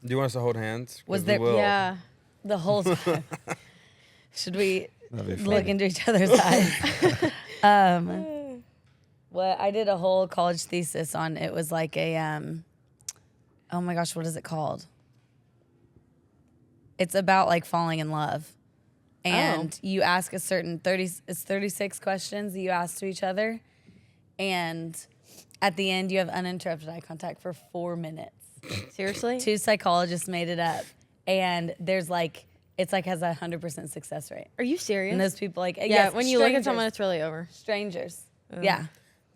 Do you want us to hold hands? Was 'Cause there? we will. Yeah. The whole time. Should we That'd be look fun. into each other's eyes? Well, I did a whole college thesis on it. Was like a oh my gosh, what is it called? It's about like falling in love. And you ask a certain 36 questions that you ask to each other. And at the end, you have uninterrupted eye contact for 4 minutes. Seriously? 2 psychologists made it up. And there's like, it's like has a 100% success rate. Are you serious? And those people like, yeah, yes, when you look at strangers. someone, it's really over. Strangers. Yeah.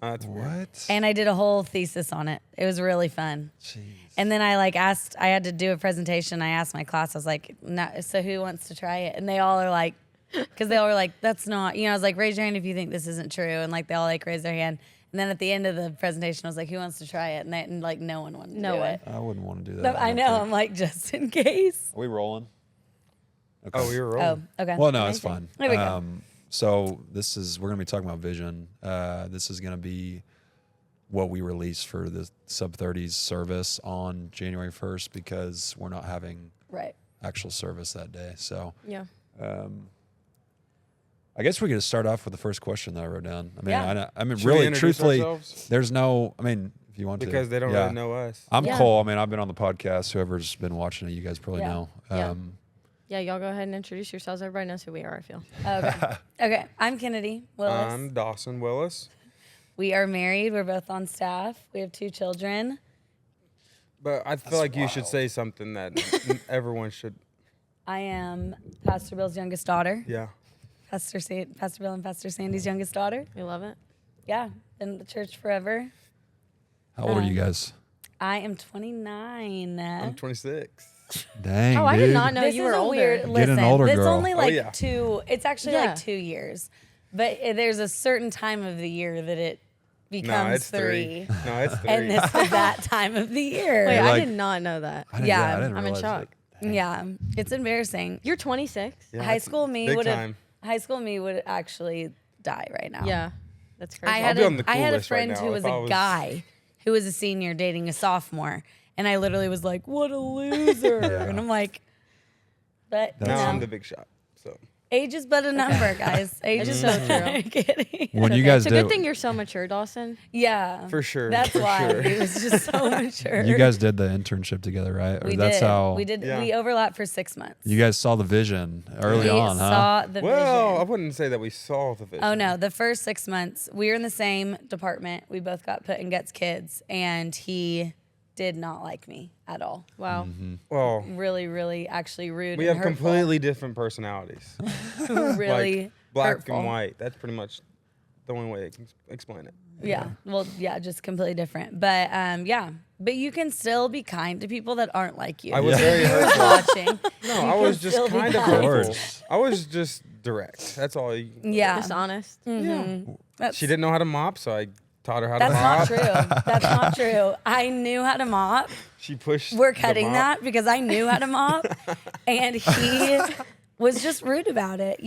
That's weird. What? And I did a whole thesis on it. It was really fun. Jeez. And then I like asked, I had to do a presentation. I asked my class, I was like, no, so who wants to try it? And they all are like, because they all were like, that's not, I was like, raise your hand if you think this isn't true. And like, they all like raised their hand. And then at the end of the presentation, I was like, who wants to try it? And like, no one wanted to do it. I wouldn't want to do No, that. I don't know. think. I'm like, just in case. Are we rolling? Okay. Oh, we were Oh, rolling. okay. Well, no, it's fine. There we go. So we're going to be talking about vision. This is going to be what we release for the SUB30's service on January 1st because we're not having Right. actual service that day. So Yeah. I guess we could start off with the first question that I wrote down. I mean, Yeah. I mean, Should we really, introduce truthfully, ourselves? there's no. I mean, if you want to, Because they don't yeah. really know us. I'm Yeah. Cole. I mean, I've been on the podcast. Whoever's been watching it, you guys probably Yeah. know. Yeah. Yeah, y'all go ahead and introduce yourselves. Everybody knows who we are, I feel. Okay. Okay. I'm Kennedy Willis. I'm Dawson Willis. We are married. We're both on staff. We have 2 children. But I feel like you should say something that everyone should. I am Pastor Bill's youngest daughter. Yeah. Pastor Bill and Pastor Sandy's youngest daughter. We love it. Yeah, been at the church forever. How old are you guys? I am 29. I'm 26. Dang, Oh, I dude. did not know This you is were a older. weird. Get an Listen, older it's girl. only like yeah. 2. It's actually Yeah. like 2 years, but there's a certain time of the year that it becomes No, it's 3. 3. No, it's 3. And this is that time of the year. Wait, You're I like- did not know that. I didn't, Yeah, I didn't I'm in realize shock. it. Yeah, it's embarrassing. You're 26? Yeah, High it's school me big would have. time. High school me would actually die right now. Yeah. That's crazy. I I'll had be on the I cool had a list right friend now who was if I a was- guy who was a senior dating a sophomore, and I literally was like, "What a loser!" And I'm like, "But Now I'm no. the big shot. So Age is but a number, guys. Age is so true. Kidding. When you guys it's a did, good thing you're so mature, Dawson. Yeah, For sure, That's for why sure. he was just so mature. you guys did the internship together, right? Or we that's did. how We did. Yeah. We overlapped for 6 months. you guys saw the vision early we on, huh? saw the well, vision. I wouldn't say that we saw the vision. Oh no, the first 6 months we were in the same department. We both got put in Get's Kids, and he did not like me at all. Wow. Well, Really, really, actually rude. we and have hurtful. completely different personalities. really like black hurtful. and white. That's pretty much the only way I can explain it. Yeah. Well, yeah, just completely different. But yeah, but you can still be kind to people that aren't like you. I was Yeah. very hurtful. watching. No, I was just still be kind of kind. hurtful. Words. I was just direct. That's all. Yeah. Just honest. Yeah. That's, She didn't know how to mop, so I taught her how to that's mop. not true. That's not true. I knew how to mop. She pushed. We're the cutting mop. that because I knew how to mop, and he was just rude about it,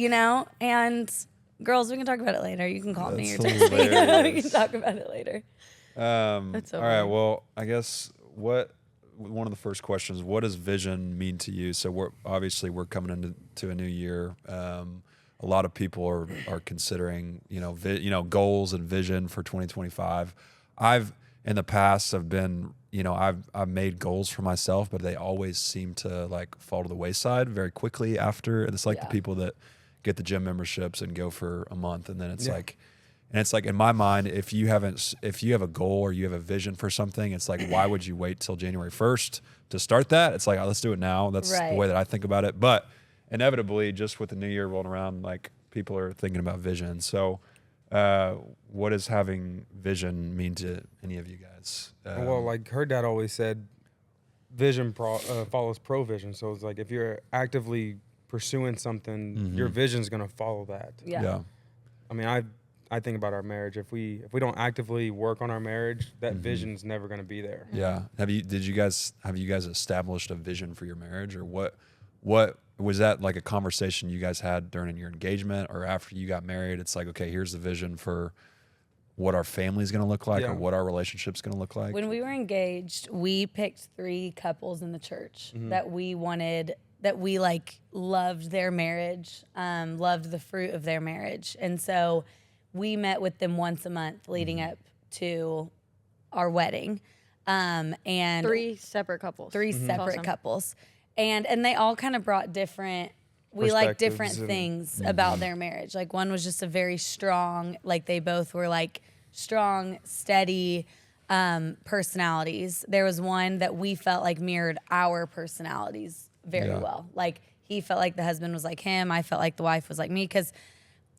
And girls, we can talk about it later. You can call me or That's text me. We hilarious. can talk about it later. That's so all right. funny. Well, I guess one of the first questions, what does vision mean to you? So we're coming into a new year. A lot of people are considering, goals and vision for 2025. I've in the past have been, I've made goals for myself, but they always seem to like fall to the wayside very quickly after. It's like the Yeah. people that get the gym memberships and go for a month, and then it's Yeah. like. And it's like, in my mind, if you have a goal or you have a vision for something, it's like, why would you wait till January 1st to start that? It's like, let's do it now. That's Right. the way that I think about it. But inevitably, just with the new year rolling around, like people are thinking about vision. So what does having vision mean to any of you guys? Well, like her dad always said, vision follows provision. So it's like if you're actively pursuing something, your vision's gonna follow that. Yeah. I mean, I think about our marriage. If we don't actively work on our marriage, that vision's never gonna be there. Yeah. Have you guys established a vision for your marriage, or what was that like a conversation you guys had during your engagement or after you got married? It's like, okay, here's the vision for what our family's going to look like Yeah. or what our relationship's going to look like? When we were engaged, we picked 3 couples in the church that we wanted, that we like loved their marriage, loved the fruit of their marriage. And so we met with them once a month leading up to our wedding. And 3 separate couples. 3 separate Awesome. couples. And they all kind of brought different, we like different Perspectives and- things about their marriage. Like one was just a very strong, like they both were like strong, steady personalities. There was one that we felt like mirrored our personalities very Yeah. well. Like he felt like the husband was like him. I felt like the wife was like me. Cause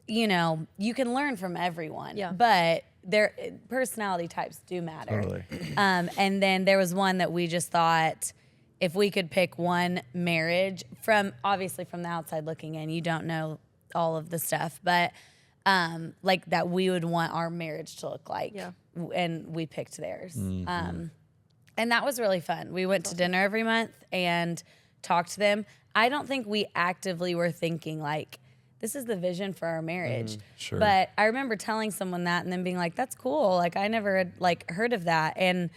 you know, you can learn from everyone, Yeah. but their personality types do matter. Totally. And then there was one that we just thought, if we could pick one marriage from, obviously from the outside looking in, you don't know all of the stuff, but like that we would want our marriage to look like. Yeah. And we picked theirs. And that was really fun. We went to dinner every month and talked to them. I don't think we actively were thinking like, this is the vision for our marriage. Sure. But I remember telling someone that and then being like, that's cool. Like I never had like heard of that. And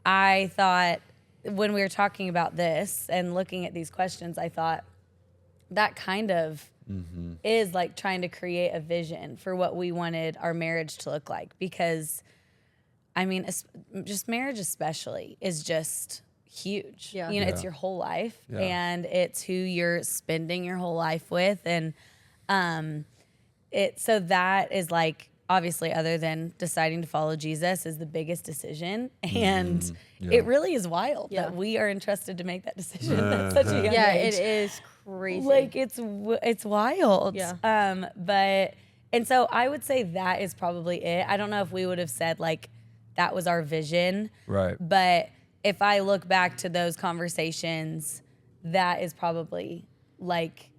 I thought, when we were talking about this and looking at these questions, I thought that kind of is like trying to create a vision for what we wanted our marriage to look like. Because, I mean, just marriage especially is just huge. Yeah. You know, Yeah. it's your whole life Yeah. and it's who you're spending your whole life with. And so that is like, obviously, other than deciding to follow Jesus, is the biggest decision. And Yeah. it really is wild Yeah. that we are entrusted to make that decision at such a young Yeah, age. it is crazy. Like it's wild. Yeah. But and so I would say that is probably it. I don't know if we would have said like that was our vision. Right. But if I look back to those conversations, that is probably like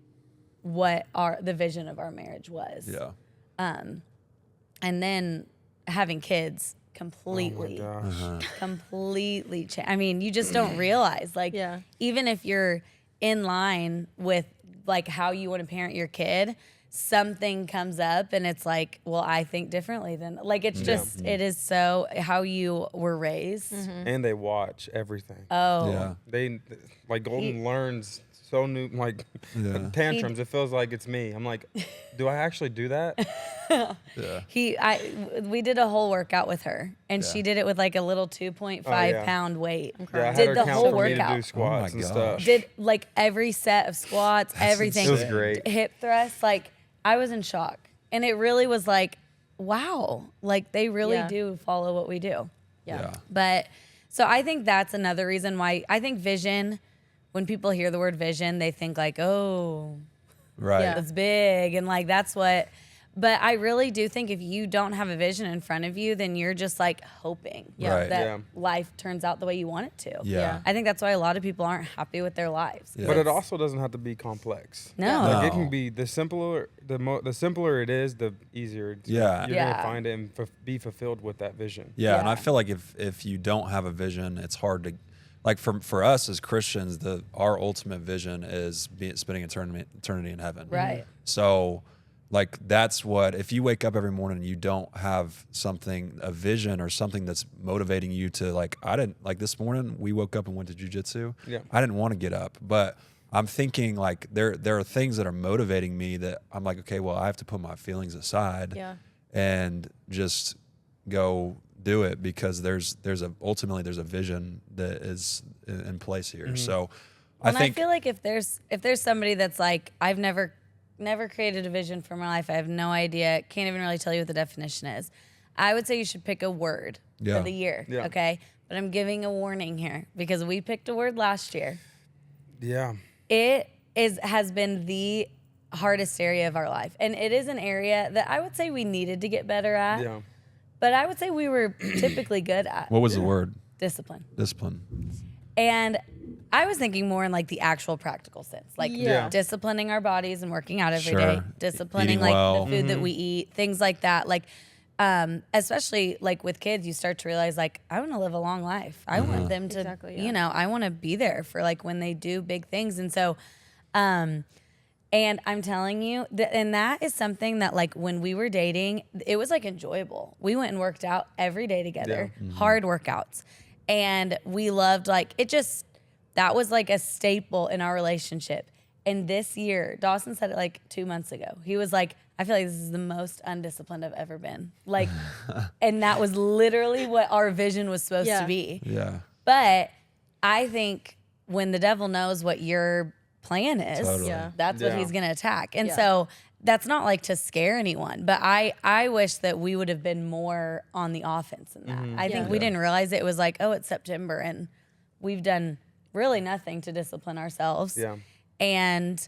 what the vision of our marriage was. Yeah. And then having kids completely, Oh my gosh. completely change. I mean, you just don't realize, like, Yeah. even if you're in line with like how you want to parent your kid, something comes up and it's like, well, I think differently than, like, it's just, it is so how you were raised. And they watch everything. Oh, Yeah. They like Golden learns so new, like Yeah. tantrums. It feels like it's me. I'm like, do I actually do that? Yeah. we did a whole workout with her and Yeah. she did it with like a little 2.5 yeah. pound weight. Yeah, I had Did her the count whole for me to workout. do squats and gosh. stuff. Did like every set of squats, everything. It was great. Hip thrusts. Like I was in shock. And it really was like, wow, like they really Yeah. do follow what we do. Yeah. But so I think that's another reason why I think vision, when people hear the word vision, they think like, oh, Right. Yeah. it's big. And like, that's what, but I really do think if you don't have a vision in front of you, then you're just like hoping Right. that Yeah. life turns out the way you want it to. Yeah. I think that's why a lot of people aren't happy with their lives. Yeah. But it It's- also doesn't have to be complex. No. Like it No. can be the simpler it is, the easier Yeah. you're Yeah. gonna find it and be fulfilled with that vision. Yeah, and I Yeah. feel like if you don't have a vision, it's hard to, like for us as Christians, our ultimate vision is spending eternity in heaven. Right. So, like that's what, if you wake up every morning and you don't have a vision or something that's motivating you to, like, I didn't, like this morning we woke up and went to jujitsu. Yeah. I didn't want to get up, but I'm thinking like there are things that are motivating me that I'm like, okay, well I have to put my feelings aside Yeah. and just go do it because ultimately there's a vision that is in place here. So And I think feel like if there's somebody that's like, I've never created a vision for my life, I have no idea, can't even really tell you what the definition is, I would say you should pick a word Yeah. for the year. Yeah. Okay. But I'm giving a warning here because we picked a word last year. Yeah. It has been the hardest area of our life. And it is an area that I would say we needed to get better at. Yeah. But I would say we were typically good at what was the word? discipline. Discipline. And I was thinking more in like the actual practical sense, like Yeah. disciplining our bodies and working out every Sure. day, disciplining Eating like well. the food that we eat, things like that. Like, especially like with kids, you start to realize like, I want to live a long life. I want them to, Exactly, yeah. you know, I want to be there for like when they do big things. And so, And I'm telling you, and that is something that like when we were dating, it was like enjoyable. We went and worked out every day together, hard workouts. And we loved like, that was like a staple in our relationship. And this year, Dawson said it like 2 months ago. He was like, I feel like this is the most undisciplined I've ever been. Like, and that was literally what our vision was supposed to be. Yeah. But I think when the devil knows what your plan is, Totally. that's what Yeah. he's going to attack. And so that's not like to scare anyone, but I wish that we would have been more on the offense in that. I think we didn't realize it was like, oh, it's September and we've done really nothing to discipline ourselves. Yeah. And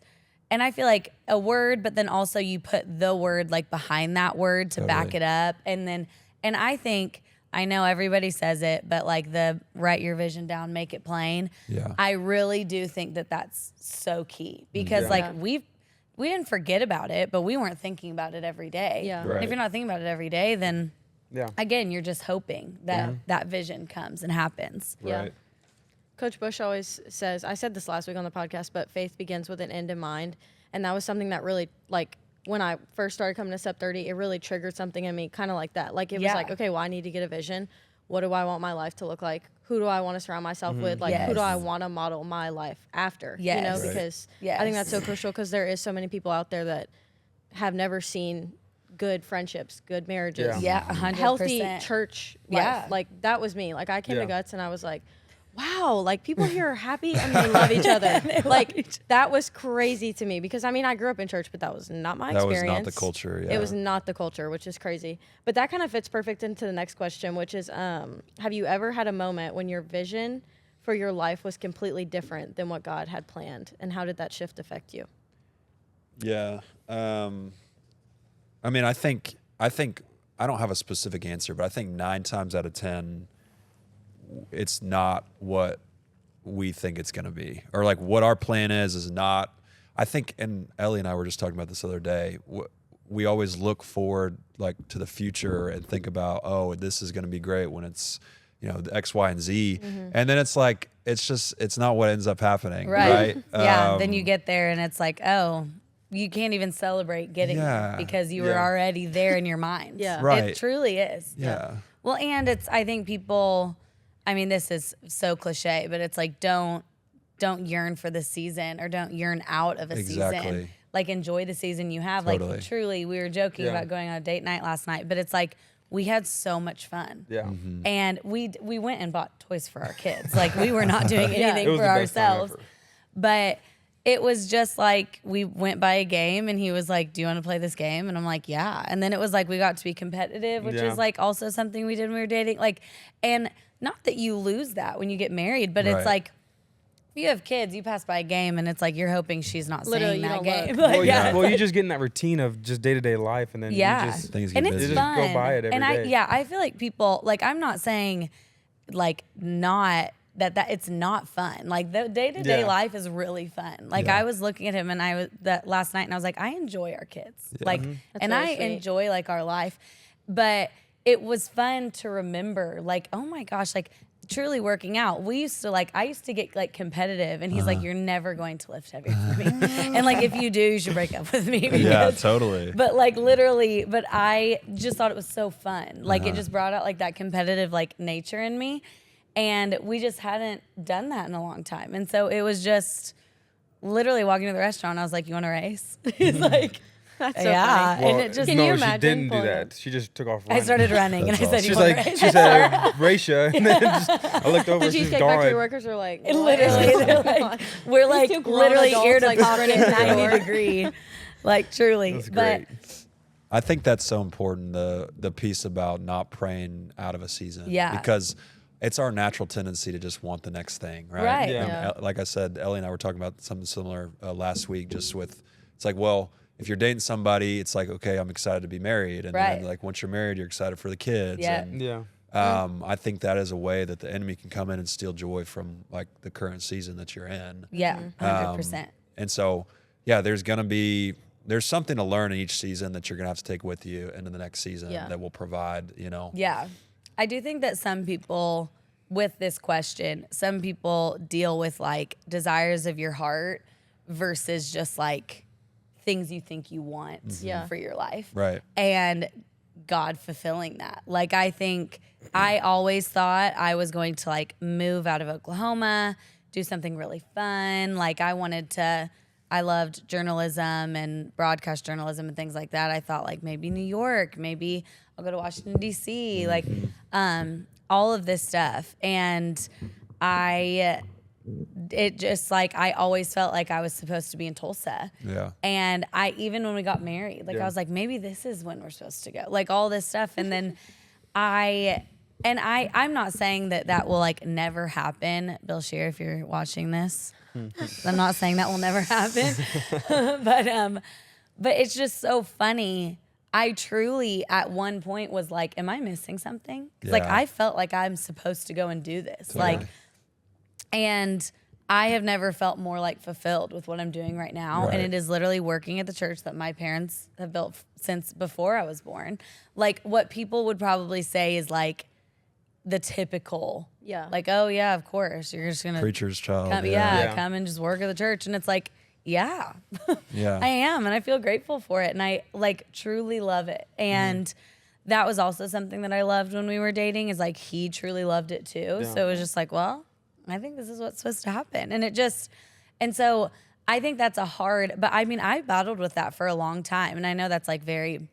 I feel like a word, but then also you put the word like behind that word to back it up. And I think, I know everybody says it, but like the write your vision down, make it plain. Yeah. I really do think that that's so key because like we didn't forget about it, but we weren't thinking about it every day. Yeah. Right. If you're not thinking about it every day, then again, you're just hoping that that vision comes and happens. Yeah. Right. Coach Bush always says, I said this last week on the podcast, but faith begins with an end in mind. And that was something that really, like, when I first started coming to SUB30, it really triggered something in me, kind of like that. Like, it was like, okay, well, I need to get a vision. What do I want my life to look like? Who do I want to surround myself with? Like, who do I want to model my life after? You know, Yes. because I think that's so crucial because there is so many people out there that have never seen good friendships, good marriages, Yeah, 100%. healthy church life. Yeah. Like, that was me. Like, I came Yeah. to Guts and I was like, wow, like people here are happy and they love each other. That was crazy to me because I mean, I grew up in church, but that was not my experience. That was not the culture. Yeah. It was not the culture, which is crazy. But that kind of fits perfect into the next question, which is, have you ever had a moment when your vision for your life was completely different than what God had planned? And how did that shift affect you? Yeah. I mean, I think I don't have a specific answer, but I think 9 times out of 10, it's not what we think it's going to be, or like what our plan is not. I think, and Ellie and I were just talking about this the other day. We always look forward like to the future and think about, oh, this is going to be great when it's, the X, Y, and Z, and then it's like it's not what ends up happening, right? Yeah. Then you get there and it's like, oh, you can't even celebrate getting there because you were already there in your mind. Yeah. Right. It truly is. Yeah. Well, and I think people, I mean, this is so cliche, but it's like, don't yearn for the season or don't yearn out of a Exactly. season. Like, enjoy the season you have. Totally. Like, truly, we were joking about going on a date night last night, but it's like, we had so much fun. Yeah. Mm-hmm. And we went and bought toys for our kids. Like, we were not doing It anything was for the best time ourselves. ever. But it was just like, we went by a game and he was like, do you want to play this game? And I'm like, yeah. And then it was like, we got to be competitive, which is like also something we did when we were dating. Like, and not that you lose that when you get married, but Right. it's like, if you have kids, you pass by a game and it's like, you're hoping she's not Literally, saying you that don't game. look. Like, Well, you just get in that routine of just day-to-day life, and then you just Things and get it's busy. You just fun. go by it every and day. I feel like people, like, I'm not saying like not that it's not fun. Like, the day-to-day Yeah. life is really fun. Like, Yeah. I was looking at him and I was that last night and I was like, I enjoy our kids. Like, and really I sweet. enjoy like our life, but it was fun to remember, like, oh my gosh, like, truly working out. I used to get like competitive and he's like, you're never going to lift heavier for me. And like, if you do, you should break up with me. Yeah, because- totally. But like literally, but I just thought it was so fun. Like it just brought out like that competitive like nature in me. And we just hadn't done that in a long time. And so it was just literally walking to the restaurant. I was like, you want to race? He's like, That's so yeah. funny. And it just, Can no, you she imagine didn't do pulling that. She just took off running. I started running and I That's said, you She's want to like, race? she said, Raisha, and then I looked over, The she's Cheesecake Factory gone. workers are like, what? Literally, they're like, we're like two grown literally adults, ear to like, pocket sprinting through the 90 door. degree. Like truly. That's But great. I think that's so important, the piece about not praying out of a season. Yeah. Because it's our natural tendency to just want the next thing, right? Right. Yeah. Yeah. Like I said, Ellie and I were talking about something similar last week, just with, it's like, well, if you're dating somebody, it's like, okay, I'm excited to be married. And Right. then like once you're married, you're excited for the kids. Yeah. And, Yeah. I think that is a way that the enemy can come in and steal joy from like the current season that you're in. yeah, 100%. And so, yeah, there's something to learn in each season that you're going to have to take with you into the next season Yeah. that will provide, Yeah. I do think that some people with this question, some people deal with like desires of your heart versus just like things you think you want for your life. Right. And God fulfilling that. Like, I think I always thought I was going to like move out of Oklahoma, do something really fun. Like, I loved journalism and broadcast journalism and things like that. I thought like maybe New York, maybe I'll go to Washington, D.C., like all of this stuff. And it just like, I always felt like I was supposed to be in Tulsa. Yeah. And even when we got married, like I was like, maybe this is when we're supposed to go, like all this stuff. And then I'm not saying that will like never happen. Bill Shear, if you're watching this, I'm not saying that will never happen, but it's just so funny. I truly at one point was like, am I missing something? 'Cause like I felt like I'm supposed to go and do this. Totally. Like, and I have never felt more like fulfilled with what I'm doing right now. Right. And it is literally working at the church that my parents have built since before I was born. Like, what people would probably say is like the typical, like, oh yeah, of course, you're just gonna Preacher's child. come, come and just work at the church. And it's like, yeah, Yeah. I am. And I feel grateful for it. And I like truly love it. And that was also something that I loved when we were dating, is like, he truly loved it too. So it was just like, well, I think this is what's supposed to happen. And so I think that's but I mean, I battled with that for a long time. And I know that's like very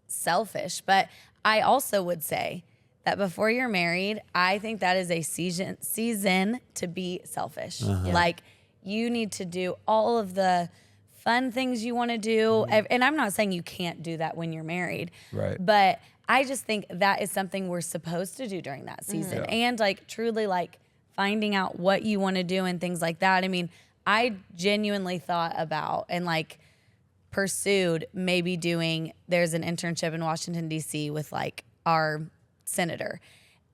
selfish, but I also would say that before you're married, I think that is a season to be selfish. Like, you need to do all of the fun things you want to do. And I'm not saying you can't do that when you're married. Right. But I just think that is something we're supposed to do during that season. Yeah. And like truly like finding out what you want to do and things like that. I mean, I genuinely thought about and like pursued maybe there's an internship in Washington, D.C. with like our senator.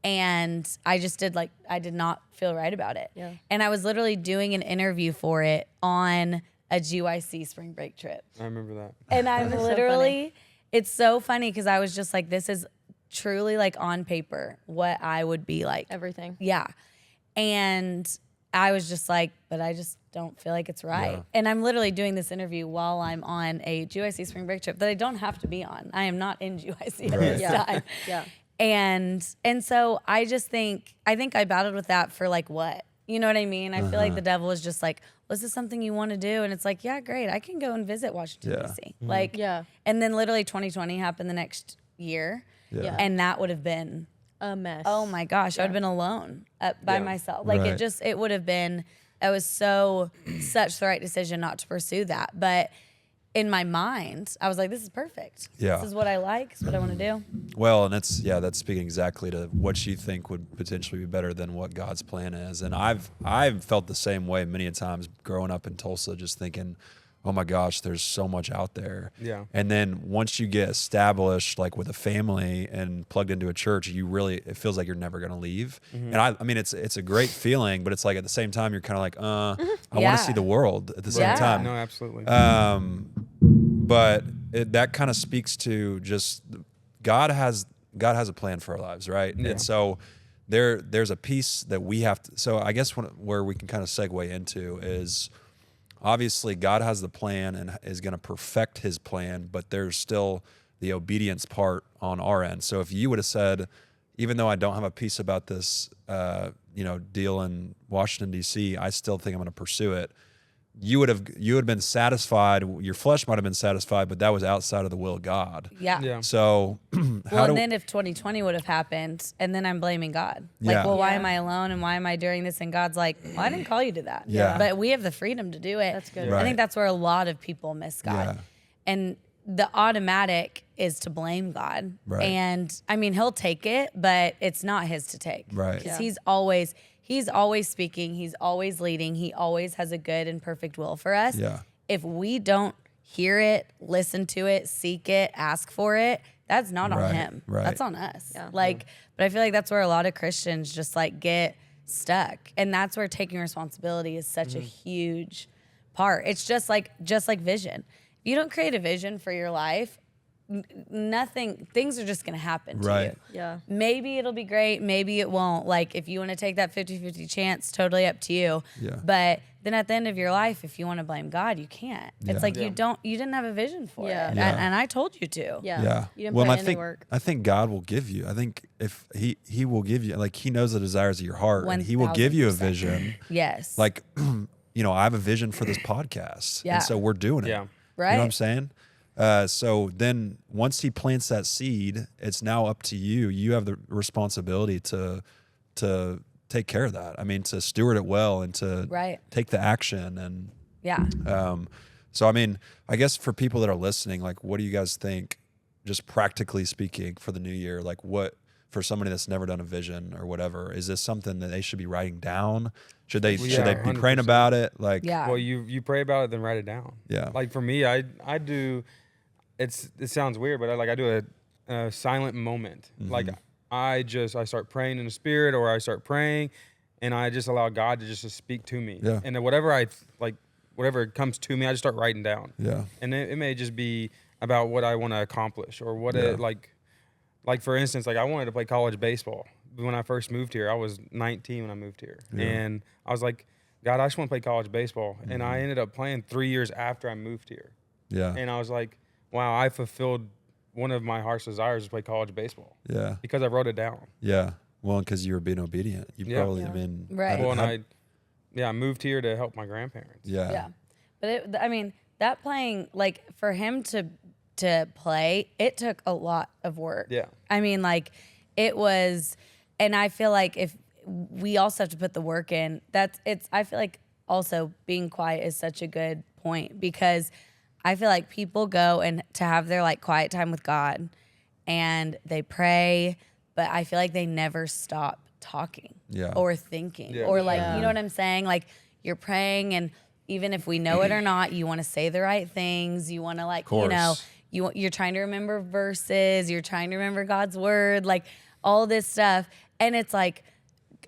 And I did not feel right about it. Yeah. And I was literally doing an interview for it on a GYC spring break trip. I remember that. And I'm literally, it's so funny because I was just like, this is truly like on paper what I would be like. Everything. Yeah. And I was just like, but I just don't feel like it's right. Yeah. And I'm literally doing this interview while I'm on a GYC spring break trip that I don't have to be on. I am not in GYC at this time. Yeah. And so I think I battled with that for like what? You know what I mean? I feel like the devil is just like, well, is this something you want to do? And it's like, yeah, great. I can go and visit Washington, D.C. Like, and then literally 2020 happened the next year. Yeah. And that would have been a mess. Oh my gosh, I would have been alone by myself. Like it would have been, it was such the right decision not to pursue that. But in my mind, I was like, this is perfect. Yeah. This is what I like. It's what I want to do. Well, and that's speaking exactly to what you think would potentially be better than what God's plan is. And I've felt the same way many a times growing up in Tulsa, just thinking, oh my gosh, there's so much out there. Yeah. And then once you get established, like with a family and plugged into a church, it feels like you're never going to leave. And I mean, it's a great feeling, but it's like at the same time, you're kind of like, I want to see the world at the same time. No, absolutely. But that kind of speaks to just God has a plan for our lives, right? Yeah. And so there's a piece that we have to. So I guess where we can kind of segue into is obviously God has the plan and is going to perfect His plan, but there's still the obedience part on our end. So if you would have said, even though I don't have a piece about this, deal in Washington D.C., I still think I'm going to pursue it. You would have been satisfied. Your flesh might have been satisfied, but that was outside of the will of God. Yeah. So, then if 2020 would have happened, and then I'm blaming God. Like, why am I alone, and why am I doing this? And God's like, well, I didn't call you to that. Yeah. But we have the freedom to do it. That's good. Right. I think that's where a lot of people miss God. Yeah. And the automatic is to blame God. Right. And I mean, He'll take it, but it's not His to take. Right. Because He's always speaking. He's always leading. He always has a good and perfect will for us. Yeah. If we don't hear it, listen to it, seek it, ask for it, that's not on Him. Right. That's on us. Yeah. But I feel like that's where a lot of Christians just like get stuck. And that's where taking responsibility is such a huge part. It's just like vision. If you don't create a vision for your life, nothing, things are just going to happen to Right. you. Yeah. Maybe it'll be great. Maybe it won't. Like, if you want to take that 50-50 chance, totally up to you. Yeah. But then at the end of your life, if you want to blame God, you can't. Yeah. It's like Yeah. you didn't have a vision for Yeah. it. Yeah. And I told you to. Yeah. Yeah. You didn't Well, put and in the work. I think God will give you. I think if he will give you, like, he knows the desires of your heart, and he will give you a 1000%. vision. Yes. Like, I have a vision for this podcast. Yeah. And so we're doing it. Yeah. Right. You know what I'm saying? So then once he plants that seed, it's now up to you. You have the responsibility to take care of that. I mean, to steward it well and to Right. take the action. And Yeah. so, I mean, I guess for people that are listening, like, what do you guys think, just practically speaking, for the new year? Like, what, for somebody that's never done a vision or whatever, is this something that they should be writing down? Should they Well, should they yeah, be praying 100%. about it? Like, Yeah. Well, you pray about it, then write it down. Yeah. Like for me, I do. It sounds weird, but I do a silent moment. Mm-hmm. Like I start praying in the spirit, or I start praying, and I just allow God to just speak to me. Yeah. And then whatever comes to me, I just start writing down. Yeah. And it may just be about what I want to accomplish, or what Yeah. it like for instance, like I wanted to play college baseball. When I first moved here, I was 19 when I moved here. Yeah. And I was like, God, I just want to play college baseball. And I ended up playing 3 years after I moved here. Yeah. And I was like, wow, I fulfilled one of my heart's desires to play college baseball Yeah. because I wrote it down. Yeah. Well, because you were being obedient. You Yeah. probably, Yeah. I mean, Right. Well, and I moved here to help my grandparents. yeah. Yeah. But I mean, that playing, like, for him to play, it took a lot of work. Yeah. I mean, like, it was, and I feel like if we also have to put the work in, I feel like also being quiet is such a good point, because I feel like people go and to have their like quiet time with God and they pray, but I feel like they never stop talking Yeah. or thinking Yeah. or like, Yeah. you know what I'm saying? Like, you're praying, and even if we know it or not, you want to say the right things. You want to, like, you know, Course. you're trying to remember verses. You're trying to remember God's word, like all this stuff. And it's like,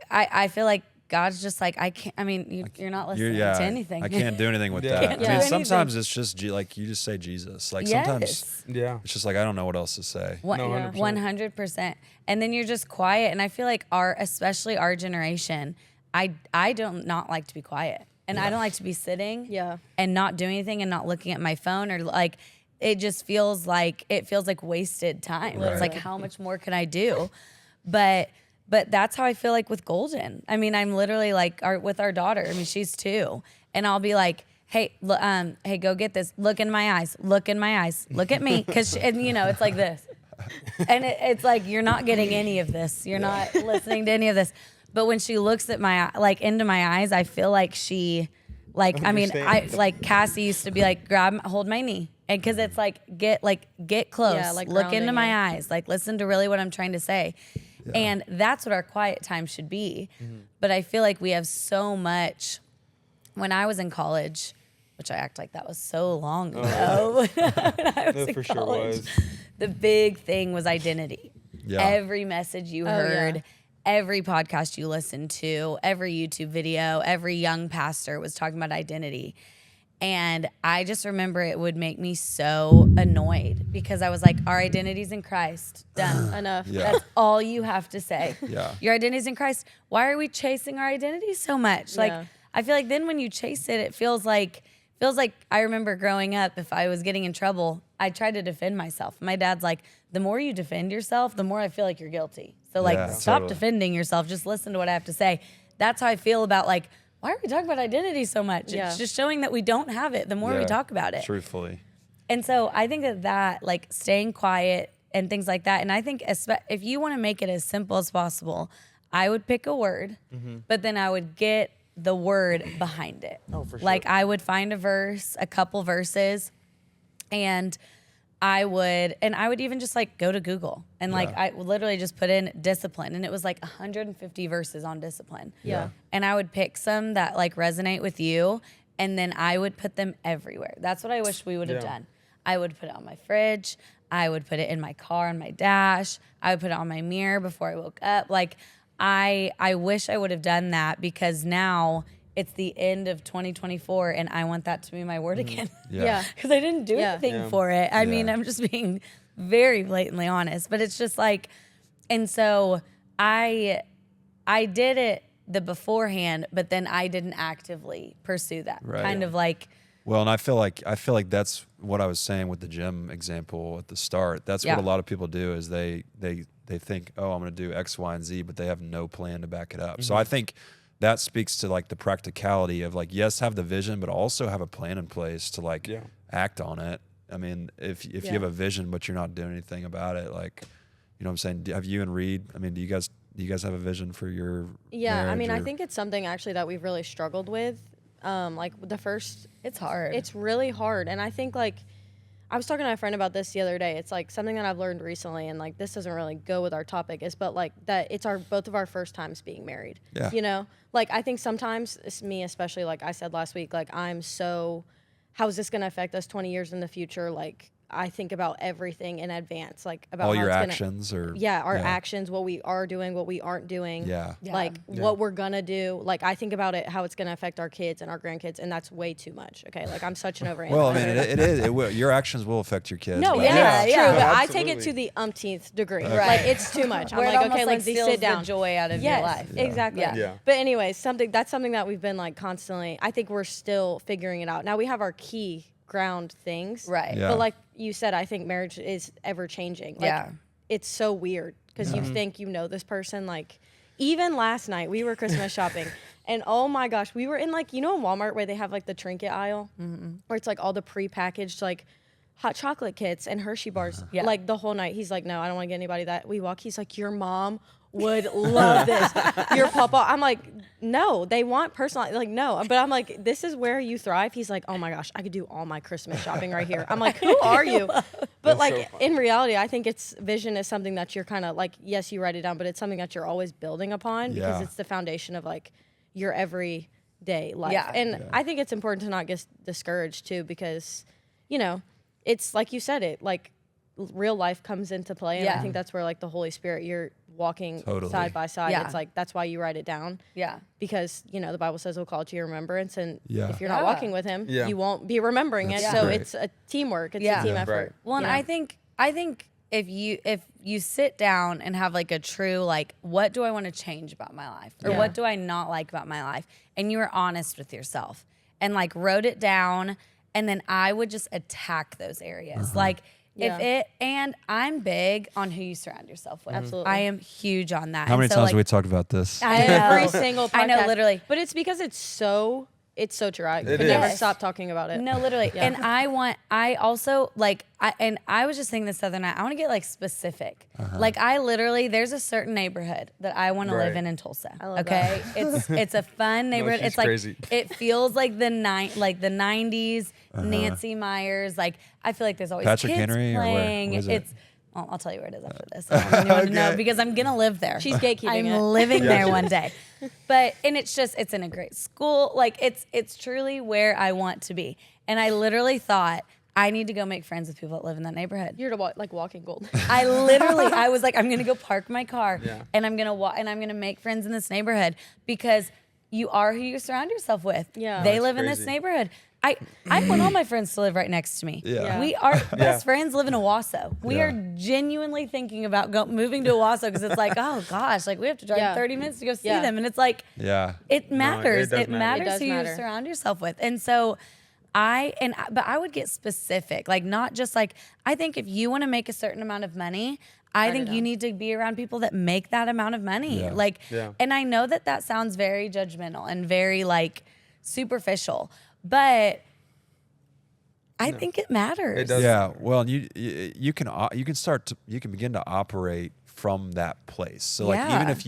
I feel like God's just like, I can't, I mean, you're not listening to anything. I can't do anything with Yeah. that. Can't I do mean, anything. sometimes it's just like you just say Jesus. Like sometimes Yeah. it's just like I don't know what else to say. No, 100%. 100%. And then you're just quiet. And I feel like especially our generation, I don't not like to be quiet. And I don't like to be sitting Yeah. and not doing anything and not looking at my phone, or like, it just feels like wasted time. Right. It's like, how much more can I do? But that's how I feel like with Golden. I mean, I'm literally like with our daughter. I mean, she's 2, and I'll be like, hey, hey, go get this. Look in my eyes. Look in my eyes. Look at me, and you know, it's like this, and it's like, you're not getting any of this. You're not listening to any of this. But when she looks at into my eyes, I feel like she, like, I mean, like Cassie used to be like, hold my knee. And cause it's like, get close, Yeah, like look into grounding my you. eyes, like listen to really what I'm trying to say. Yeah. And that's what our quiet time should be. But I feel like we have so much. When I was in college, which I act like that was so long ago, when I was That in for sure college, was. the big thing was identity. Yeah. Every message you heard, yeah. every podcast you listened to, every YouTube video, every young pastor was talking about identity. And I just remember it would make me so annoyed, because I was like, our identity's in Christ. Done. Enough. Yeah. That's all you have to say. Yeah. Your identity's in Christ. Why are we chasing our identity so much? Like, Yeah. I feel like then when you chase it, it feels like I remember growing up, if I was getting in trouble, I tried to defend myself. My dad's like, the more you defend yourself, the more I feel like you're guilty. So like, Yeah, stop totally. defending yourself. Just listen to what I have to say. That's how I feel about, like, why are we talking about identity so much? Yeah. It's just showing that we don't have it the more we Yeah. talk about it. Truthfully. And so I think that like staying quiet and things like that. And I think if you want to make it as simple as possible, I would pick a word, but then I would get the word behind it. Oh, for sure. Like, I would find a couple verses, and I would even just like go to Google and like, Yeah. I would literally just put in discipline, and it was like 150 verses on discipline. Yeah. And I would pick some that like resonate with you, and then I would put them everywhere. That's what I wish we would have Yeah. done. I would put it on my fridge. I would put it in my car, on my dash. I would put it on my mirror before I woke up. Like, I wish I would have done that, because now it's the end of 2024, and I want that to be my word again. Yeah. Yeah. Because I didn't do Yeah. anything Yeah. for it. I mean, Yeah. I'm just being very blatantly honest. But it's just like, and so I did it the beforehand, but then I didn't actively pursue that. Right. Kind of like, Well, and I feel like that's what I was saying with the gym example at the start. That's what a lot of people do is they think, oh, I'm going to do X, Y, and Z, but they have no plan to back it up. Mm-hmm. So I think that speaks to like the practicality of like, yes, have the vision, but also have a plan in place to like act on it. I mean, if you have a vision, but you're not doing anything about it, like, you know what I'm saying? Have you and Reed, I mean, do you guys have a vision for your I mean, marriage, I think it's something actually that we've really struggled with. Like the first, it's hard. it's really hard. And I think like, I was talking to a friend about this the other day. It's like something that I've learned recently, and like this doesn't really go with our topic, but like that it's both of our first times being married. Yeah. You know, like I think sometimes it's me, especially like I said last week, like I'm so, how is this going to affect us 20 years in the future? Like I think about everything in advance, like about all how your it's actions gonna, or our actions, what we are doing, what we aren't doing, like what we're gonna do. Like I think about it, how it's gonna affect our kids and our grandkids, and that's way too much. Okay, like I'm such an overanalyzer. Well, I mean, it is. It will. Your actions will affect your kids. No, but yeah, it's true, but I take absolutely. it to the umpteenth degree. Right. Like it's too much. I'm Where it like, almost, okay, like, Lindsay, steals sit down. the joy out of Yes, your life. exactly. Yeah. But anyways, that's something that we've been like constantly. I think we're still figuring it out. Now we have our key ground things, Right. Yeah. But like you said, I think marriage is ever changing. Like, it's so weird because you think you know this person. Like even last night we were Christmas shopping. And oh my gosh, we were in like, you know, in Walmart where they have like the trinket aisle where it's like all the prepackaged like hot chocolate kits and Hershey bars. Yeah. Like the whole night. He's like, no, I don't want to get anybody that. We walk. He's like, your mom would love this. Your papa. I'm like, no, they want personal. Like, no. But I'm like, this is where you thrive. He's like, oh my gosh, I could do all my Christmas shopping right here. I'm like, who are you? But like so fun. in reality, I think vision is something that you're kind of like, yes, you write it down, but it's something that you're always building upon because Yeah. it's the foundation of like your everyday life. Yeah. And I think it's important to not get discouraged too, because, you know, it's like you said, it like real life comes into play. And I Yeah. think that's where like the Holy Spirit, you're walking Totally. side by side. Yeah. It's like, that's why you write it down. Yeah. Because, you know, the Bible says he'll call to your remembrance. And Yeah. if you're not Yeah. walking with him, Yeah. you won't be remembering That's it. So great. it's a teamwork. It's Yeah. a team Yeah. effort. Right. Well, and you know? I think if you sit down and have like a true like, what do I want to change about my life, or Yeah. what do I not like about my life, and you were honest with yourself and like wrote it down, and then I would just attack those areas. Like Yeah. and I'm big on who you surround yourself with. Absolutely. I am huge on that. How many And so, times like, have we talked about this? I Every know. single podcast. I know, literally. But it's because it's so true. I could is. never Yes. stop talking about it. No, literally. Yeah. And I also like, I was just thinking this the other night, I want to get like specific. Like I literally, there's a certain neighborhood that I want to live Right. in Tulsa. I love Okay. It's a fun neighborhood. she's It's like, crazy. it feels like the 90s, Nancy Myers. Like I feel like there's always Patrick kids Henry, or where? playing. What is it? Well, I'll tell you where it is after this. I don't really want to know Okay. because I'm going to live there. She's gatekeeping I'm it. living Yeah, there she one is. day. And it's in a great school. Like it's truly where I want to be. And I literally thought I need to go make friends with people that live in that neighborhood. You're like walking gold. I was like, I'm going to go park my car Yeah. and I'm going to walk and I'm going to make friends in this neighborhood because you are who you surround yourself with. Yeah. They That's live in this crazy. neighborhood. I want all my friends to live right next to me. Yeah. We our best friends live in Owasso. We Yeah. are genuinely thinking about moving to Owasso because it's like, oh gosh, like we have to drive Yeah. 30 minutes to go see Yeah. them. And it's like, Yeah. it matters. does It matter. matters It does who matter. you surround yourself with. And so but I would get specific, like not just like, I think if you want to make a certain amount of money, I think you need to be around people that make that amount of money. Yeah. Like, Yeah. and I know that sounds very judgmental and very like superficial, but I think it matters. It does. Yeah, well, you can begin to operate from that place. So like even Yeah. if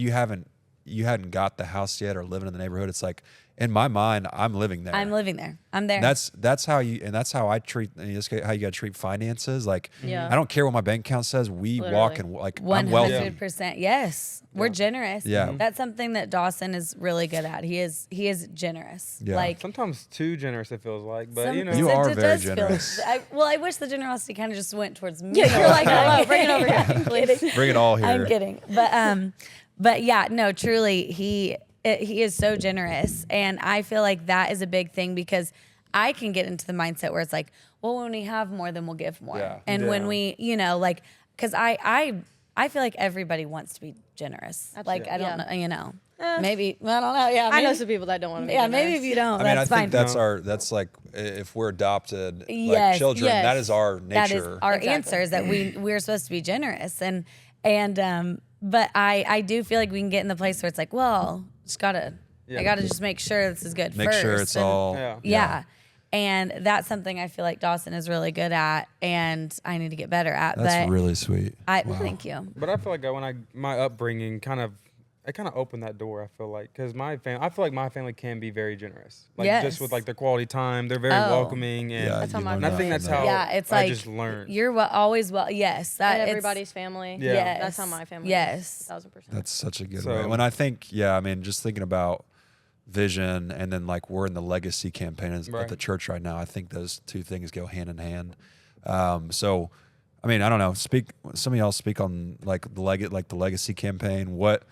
you hadn't got the house yet or living in the neighborhood, it's like in my mind I'm living there. I'm living there. I'm there. That's how I treat. That's how you got to treat finances. Like Yeah. I don't care what my bank account says. We walk and like I'm wealthy. 100%. Yes. We're generous. Yeah. That's something that Dawson is really good at. He is generous. Yeah. Like Sometimes too generous, it feels like. But, some- you know. You are it very does feel- generous. I wish the generosity kind of just went towards me. Yeah, you're like, hello, bring it over here, I'm please. kidding. Bring it all here. I'm kidding. But yeah, no, truly, he is so generous, and I feel like that is a big thing because I can get into the mindset where it's like, well, when we have more, then we'll give more. Yeah. And Yeah. when we, you know, like, because I feel like everybody wants to be generous. Like, I don't know, you know, maybe, I don't know. Yeah. I know Maybe, some people that don't want to be yeah, maybe if you don't, I mean, that's I fine. think that's like if we're adopted like Yes, children, yes. that is our nature. That is our Exactly. answer, is that we're supposed to be generous. But I do feel like we can get in the place where it's like, well, I gotta just make sure this is good Make first. sure it's and- all. Yeah. And that's something I feel like Dawson is really good at, and I need to get better at. That's but really sweet. Thank you. But I feel like my upbringing kind of opened that door. I feel like because I feel like my family can be very generous. Like Yes. just with like their quality time, they're very Oh. welcoming, and Yeah, That's how you my learn and I that think from that's them. how Yeah, it's I like just learned. you're always well. Yes, that And it's- everybody's family. Yeah. Yes, That's how my family Yes. is. 1000%. That's such a good So- way. When I think, I mean, just thinking about vision, and then like we're in the legacy campaign at Right. the church right now. I think those two things go hand in hand. So, I mean, I don't know. Some of y'all speak on like the legacy campaign. What?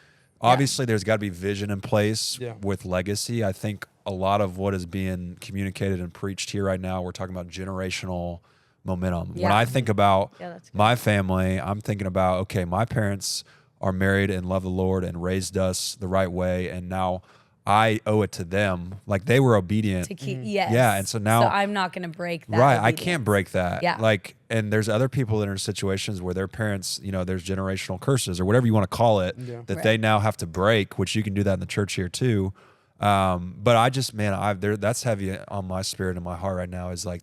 Obviously, there's got to be vision in place Yeah. with legacy. I think a lot of what is being communicated and preached here right now, we're talking about generational momentum. When Yeah. I think about Yeah, that's good. my family, I'm thinking about, okay, my parents are married and love the Lord and raised us the right way, and now I owe it to them. Like they were obedient. to keep. Yes. Yeah, and so now- I'm not going to break that. Right, I obedience. can't break that. Yeah. Like, and there's other people that are in situations where their parents, there's generational curses or whatever you want to call it, Yeah. that Right. they now have to break, which you can do that in the church here too. But I just, man, that's heavy on my spirit and my heart right now is like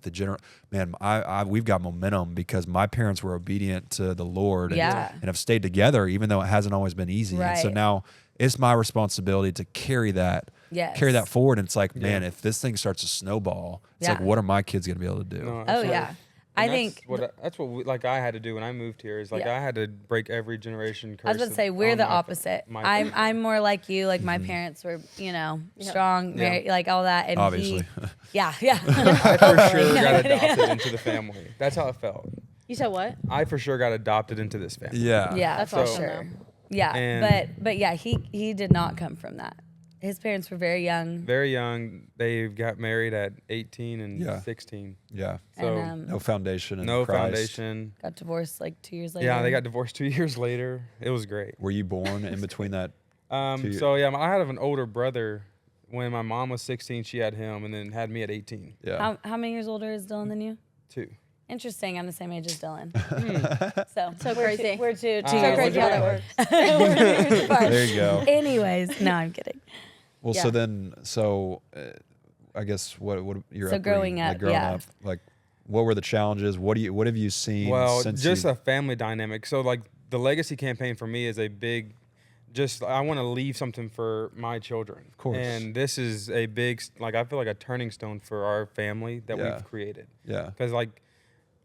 we've got momentum because my parents were obedient to the Lord and have stayed together, even though it hasn't always been easy. And so Right. now it's my responsibility to carry that forward. And it's like, man, if this thing starts to snowball, it's like, Yeah. what are my kids going to be able to do? No, Oh absolutely. yeah. I And think that's what I had to do when I moved here. Is like Yeah. I had to break every generation curse. I was about to say we're on the my- opposite. my I'm more like you. Like Mm-hmm. my parents were, strong, very, like all that. And Obviously. yeah. I for sure got adopted into the family. That's how it felt. You said what? I for sure got adopted into this family. Yeah. Yeah, That's for awesome, sure. though. Yeah, And- but yeah, he did not come from that. His parents were very young. Very young. They got married at 18 and Yeah. 16. Yeah. So and No foundation in no Christ. foundation. got divorced like 2 years later. Yeah, they got divorced 2 years later. It was great. Were you born in between that? So yeah, I had an older brother. When my mom was 16, she had him, and then had me at 18. Yeah. How many years older is Dylan than you? 2. Interesting. I'm the same age as Dylan. So So crazy. We're two So years crazy how that apart. works. We're 2 years apart. There you go. Anyways, no, I'm kidding. Well, Yeah. so then, I guess what your So upbringing, growing like up, growing yeah. up, like what were the challenges? What have you seen? Well, since just you, a family dynamic. So like the legacy campaign for me is a big, I want to leave something for my children. Of course. And this is a big, I feel like a turning stone for our family that Yeah. we've created. yeah, Because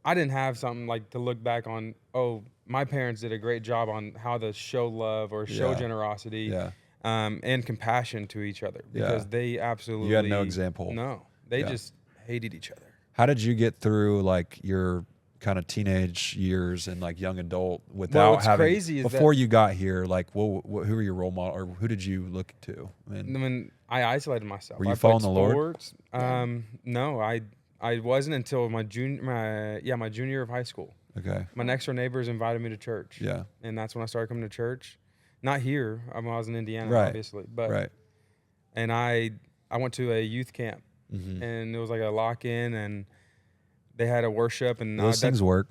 I didn't have something to look back on. Oh, my parents did a great job on how to show love or show Yeah. generosity. yeah, And compassion to each other because Yeah. they absolutely You had no example. No, they Yeah. just hated each other. How did you get through like your kind of teenage years and like young adult without what's having crazy is before you got here? Like, who were your role model or who did you look to? I mean, When I isolated myself, Were you I following played the Lord? sports. No, I wasn't until my junior year of high school. okay, My next door neighbors invited me to church. yeah, And that's when I started coming to church. Not here. I was in Indiana, Right. obviously. But right, And I went to a youth camp, mm-hmm. and it was like a lock-in, and they had a worship, and Those things work.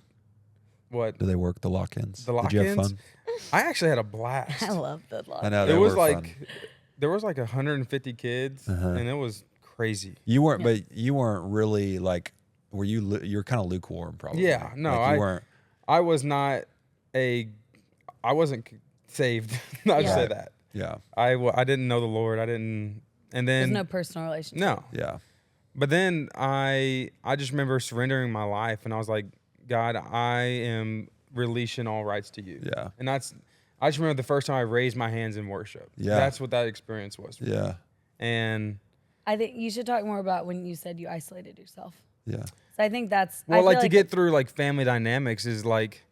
What? Do they work? The lock-ins. The Did you have lock-ins? fun? I actually had a blast. I love the law. I know It they was were like fun. there was like 150 kids, Uh-huh. and it was crazy. You weren't, Yeah. but you weren't really like. Were you? You're kind of lukewarm, probably. Yeah, no, Like, you weren't. I was not I wasn't saved. I'd Yeah. say that. Yeah, I didn't know the Lord. I didn't, and There's then no personal relationship. no. yeah, But then I just remember surrendering my life, and I was like, God, I am releasing all rights to you. yeah, And I just remember the first time I raised my hands in worship. Yeah. That's what that experience was. for me. yeah, And I think you should talk more about when you said you isolated yourself. yeah. So I think that's I well, feel like to get through like family dynamics is like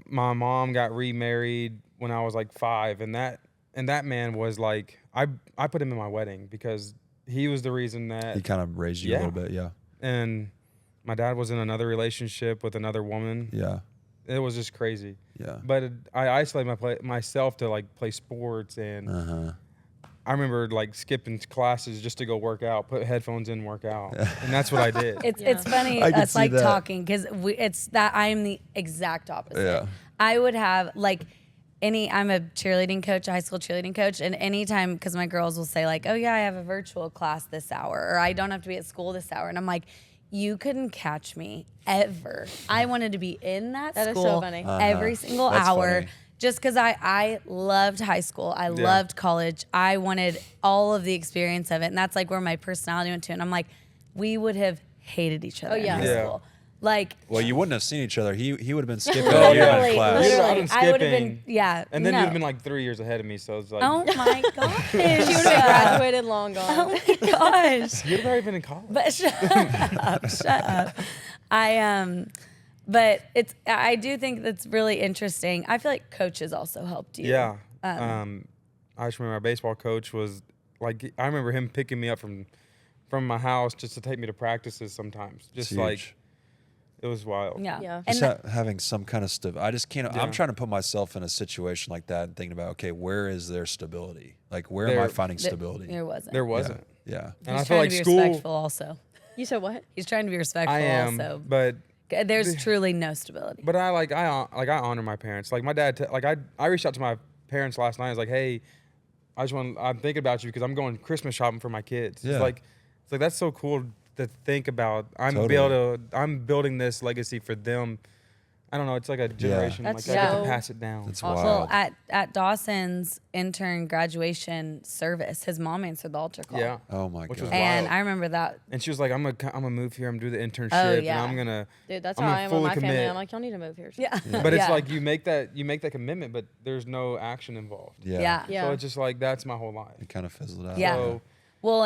my mom got remarried when I was like 5, and that man was like I put him in my wedding because he was the reason that He kind of raised you a Yeah. little bit. Yeah, and my dad was in another relationship with another woman. Yeah. It was just crazy. Yeah. But I isolated myself to like play sports, and I remember like skipping classes just to go work out, put headphones in, work out, and that's what I did. It's funny I can us see like that. talking because it's that I'm the exact opposite. Yeah. I would have like I'm a cheerleading coach, a high school cheerleading coach, and anytime, because my girls will say like, oh yeah, I have a virtual class this hour, or I don't have to be at school this hour, and I'm like, you couldn't catch me ever. I wanted to be in that That is school so funny. every single That's hour. funny. Just because I loved high school. I loved college. I wanted all of the experience of it. And that's like where my personality went to. And I'm like, we would have hated each other Oh, yeah. in high Yeah. school. Like, Well, you wouldn't have seen each other. He would have been skipping Oh, you yeah. in class. Literally. literally, I would have been, skipping. yeah. And then no. you'd have been like 3 years ahead of me, so it's like, Oh my gosh. She would have been graduated long gone. Oh my gosh. you'd have already been in college. But shut up. But I do think that's really interesting. I feel like coaches also helped you. Yeah. I just remember our baseball coach was like, I remember him picking me up from my house just to take me to practices sometimes. Just Huge. like, it was wild. Yeah. Yeah. And Just having some kind of I just can't. Yeah. I'm trying to put myself in a situation like that and thinking about, okay, where is there stability? Like, where am I finding stability? there wasn't. There wasn't. Yeah. And He's I feel trying like to be school, respectful also. You said what? He's trying to be respectful I am, also. but There's truly no stability. But I honor my parents. Like my dad, I reached out to my parents last night. I was like, hey, I'm thinking about you because I'm going Christmas shopping for my kids. Yeah. It's like that's so cool to think about. Totally. I'm building this legacy for them. I don't know. It's like a generation. That's Like I get so to pass it down. It's Awesome. wild. Well, at Dawson's intern graduation service, his mom answered the altar call. Yeah. Oh my Which god. was And wild. I remember that. And she was like, I'm gonna move here. I'm gonna do the internship. Oh, yeah. And I'm gonna. Dude, that's I'm how gonna I am with fully my family. commit. I'm like, y'all need to move here. Yeah. But it's Yeah. like you make that commitment, but there's no action involved. Yeah. Yeah. Yeah. So it's just like that's my whole life. It kind of fizzled out. Yeah. So, Well,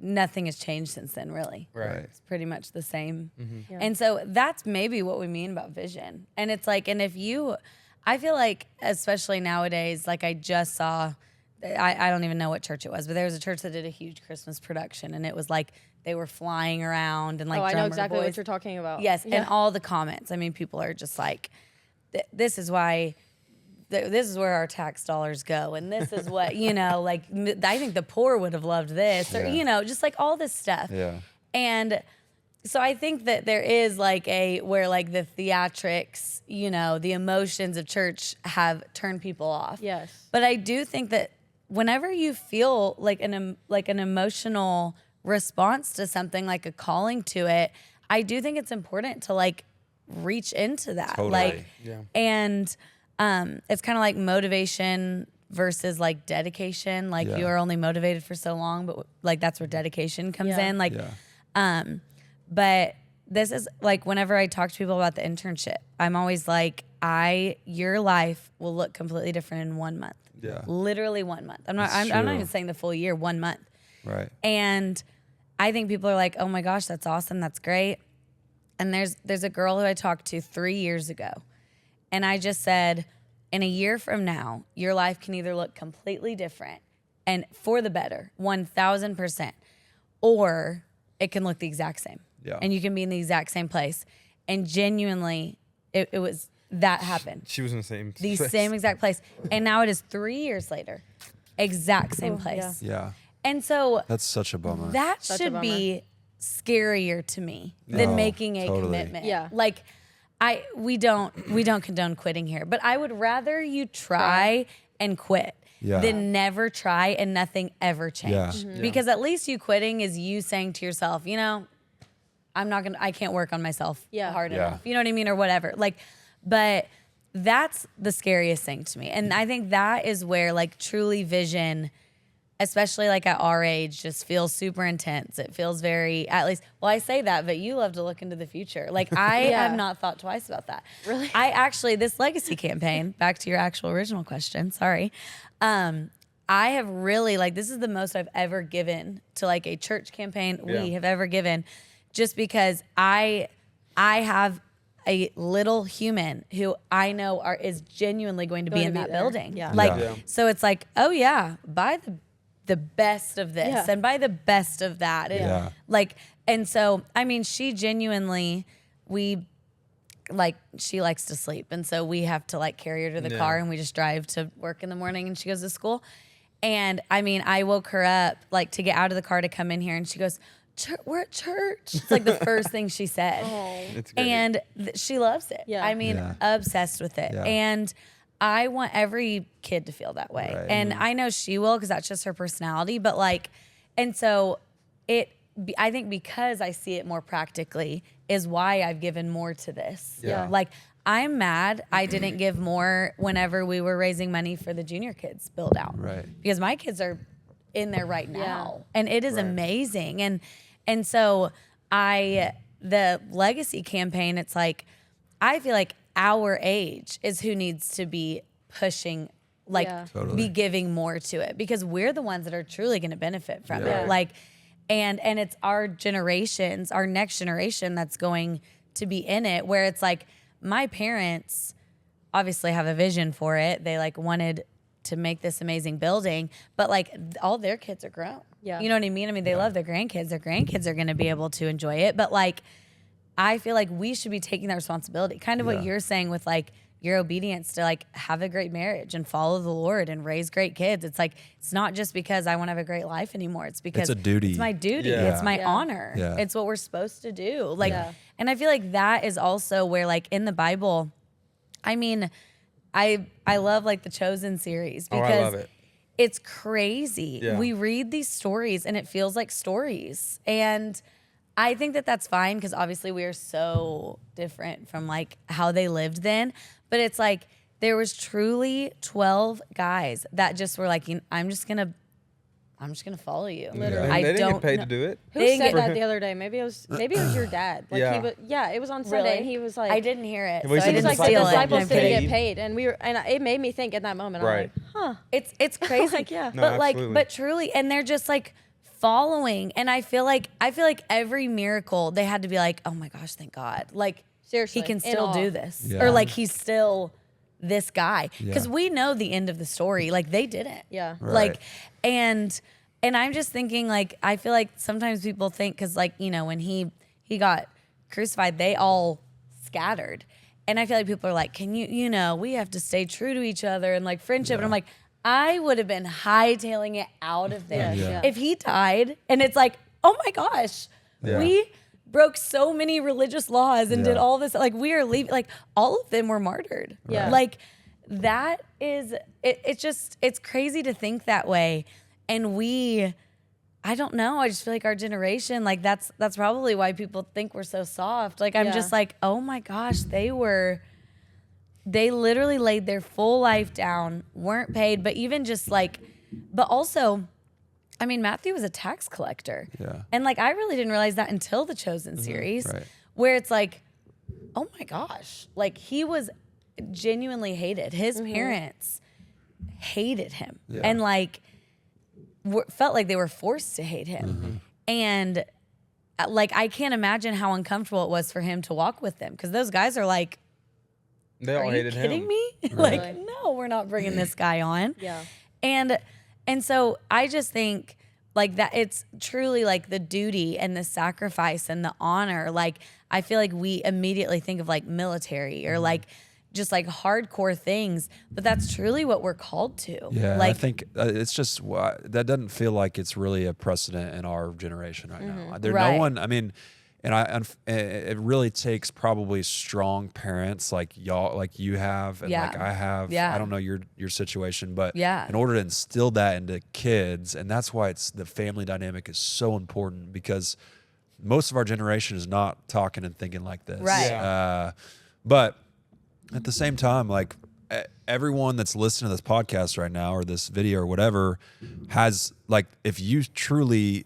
nothing has changed since then, really. right. It's pretty much the same. Yeah. And so that's maybe what we mean about vision. And it's like, and I feel like, especially nowadays, like I just saw, I don't even know what church it was, but there was a church that did a huge Christmas production, and it was like they were flying around and like Oh, I know drummer exactly boys. what you're talking about. Yes, Yeah. and all the comments. I mean, people are just like, this is why. This is where our tax dollars go, and this is what like I think the poor would have loved this, or Yeah. just like all this stuff. Yeah. And so I think that there is like where like the theatrics, the emotions of church have turned people off. Yes. But I do think that whenever you feel like an emotional response to something, like a calling to it, I do think it's important to like reach into that. Totally. Like, Yeah. and it's kind of like motivation versus like dedication. Like Yeah. you are only motivated for so long, but like that's where dedication comes Yeah. in. Like, Yeah. but this is like whenever I talk to people about the internship, I'm always like, your life will look completely different in 1 month. Yeah. Literally 1 month. I'm not true. even saying the full year, 1 month. Right. And I think people are like, oh my gosh, that's awesome. That's great. And there's a girl who I talked to 3 years ago. And I just said, in a year from now, your life can either look completely different and for the better, 1,000%, or it can look the exact same. Yeah. And you can be in the exact same place. And genuinely, it was that happened. She was in the same. The place. same exact place. And now it is 3 years later, exact same place. Yeah. And so That's such a bummer. that Such a should be scarier to me than No, making a totally. commitment. Yeah. Like we don't condone quitting here, but I would rather you try and quit Yeah. than never try and nothing ever change. Yeah. Mhm. Because at least you quitting is you saying to yourself, I can't work on myself hard Yeah. enough. You know what I mean? Or whatever. Like, but that's the scariest thing to me. And I think that is where like truly vision, especially like at our age, just feels super intense. It feels very, at least, well, I say that, but you love to look into the future. Like I Yeah. have not thought twice about that. Really? I actually, this legacy campaign, back to your actual original question, sorry. I have really, like, this is the most I've ever given to like a church campaign we have ever given, just because I have a little human who I know is genuinely going to be Going in to be that there. building. Yeah. Like, Yeah. so it's like, oh yeah, buy the best of this Yeah. and buy the best of that. And Yeah. like, and so, I mean, she genuinely, she likes to sleep. And so we have to like carry her to the car and we just drive to work in the morning and she goes to school. And I mean, I woke her up like to get out of the car to come in here and she goes, we're at church. It's like the first thing she said. It's great. And she loves it. Yeah. I mean, Yeah. obsessed with it. Yeah. And I want every kid to feel that way. Right. And I know she will because that's just her personality. But like, and so I think because I see it more practically is why I've given more to this. Yeah. Like, I'm mad I didn't give more whenever we were raising money for the junior kids build out. Right. Because my kids are in there right now. Yeah. And it is amazing. And so the legacy campaign, it's like, I feel like our age is who needs to be pushing, like Yeah. Totally. be giving more to it because we're the ones that are truly going to benefit from Yeah. it. Like, and it's our generations, our next generation that's going to be in it where it's like my parents obviously have a vision for it. They like wanted to make this amazing building, but like all their kids are grown. Yeah. You know what I mean? I mean, they love their grandkids. Their grandkids are going to be able to enjoy it. But like, I feel like we should be taking that responsibility. Kind of what you're saying with like your obedience to like have a great marriage and follow the Lord and raise great kids. It's like, it's not just because I want to have a great life anymore. It's because It's a duty. It's my duty. Yeah. It's my Yeah. honor. Yeah. It's what we're supposed to do. Like, Yeah. and I feel like that is also where like in the Bible, I mean, I love like the Chosen series Oh, because I love it. it's crazy. Yeah. We read these stories and it feels like stories. And I think that that's fine because obviously we are so different from like how they lived then. But it's like there was truly 12 guys that just were like, I'm just gonna follow you. Literally. And I they didn't don't get paid know. to do it. Who They didn't said get- that the other day? Maybe it was your dad. Like Yeah. it was on Sunday, and he was like, I didn't hear it. Well, he So I said He was didn't like, the steal it. disciples I'm didn't kidding. get paid, and it made me think in that moment. Right. I'm like, huh? It's crazy. Like, yeah. No, but like, absolutely. but truly, and they're just like following. And I feel like every miracle they had to be like, oh my gosh, thank God. Like Seriously, he can in still awe. do this, Yeah. or like he's still this guy Yeah. because we know the end of the story. Like they didn't. Yeah. Right. Like, and I'm just thinking like I feel like sometimes people think because like when he got crucified, they all scattered. And I feel like people are like, can we have to stay true to each other and like friendship. And I'm like, I would have been hightailing it out of there Yeah. if he died. And it's like, oh my gosh, Yeah. we broke so many religious laws and did Yeah. all this. Like we are leaving, like all of them were martyred. Yeah. Like that is, it's crazy to think that way. And I don't know. I just feel like our generation, like that's probably why people think we're so soft. Like I'm Yeah. just like, oh my gosh, they literally laid their full life down, weren't paid, but even just like, but also, I mean, Matthew was a tax collector. Yeah. And like, I really didn't realize that until the Chosen series, Right. where it's like, oh my gosh, like he was genuinely hated. His parents hated him. Yeah. And like, felt like they were forced to hate him. And like, I can't imagine how uncomfortable it was for him to walk with them because those guys are like, They all are you hated kidding him. me? Like, no, we're not bringing this guy on. Yeah. And so I just think like that it's truly like the duty and the sacrifice and the honor. Like I feel like we immediately think of like military or like just like hardcore things, but that's truly what we're called to. Yeah, like I think it's just that doesn't feel like it's really a precedent in our generation right now. There's Right. no one. I mean, and it really takes probably strong parents like y'all, like you have, and Yeah. like I have. Yeah. I don't know your situation, but Yeah. in order to instill that into kids, and that's why the family dynamic is so important because most of our generation is not talking and thinking like this. Right. Yeah. But at the same time, like everyone that's listening to this podcast right now or this video or whatever has like, if you truly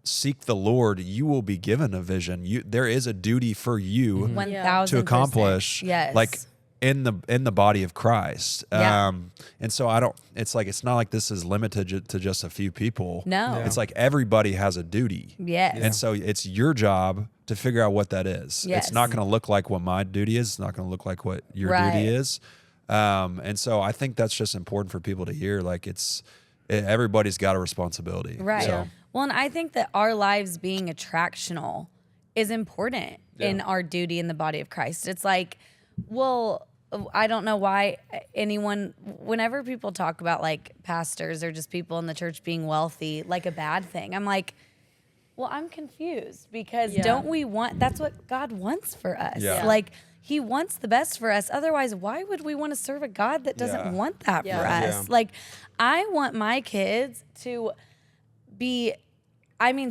seek the Lord, you will be given a vision. There is a duty for you 1,000% to accomplish, Yes. like in the body of Christ. Yeah. And so it's not like this is limited to just a few people. No. It's like everybody has a duty. Yes. And so it's your job to figure out what that is. Yes. It's not going to look like what my duty is. It's not going to look like what your Right. duty is. And so I think that's just important for people to hear. Like everybody's got a responsibility. Right. So, Well, and I think that our lives being attractional is important in our duty in the body of Christ. It's like, well, I don't know why whenever people talk about like pastors or just people in the church being wealthy, like a bad thing, I'm like, well, I'm confused because don't we that's what God wants for us. Yeah. Like he wants the best for us. Otherwise, why would we want to serve a God that doesn't want that for us? Yeah. Like I want my kids to be,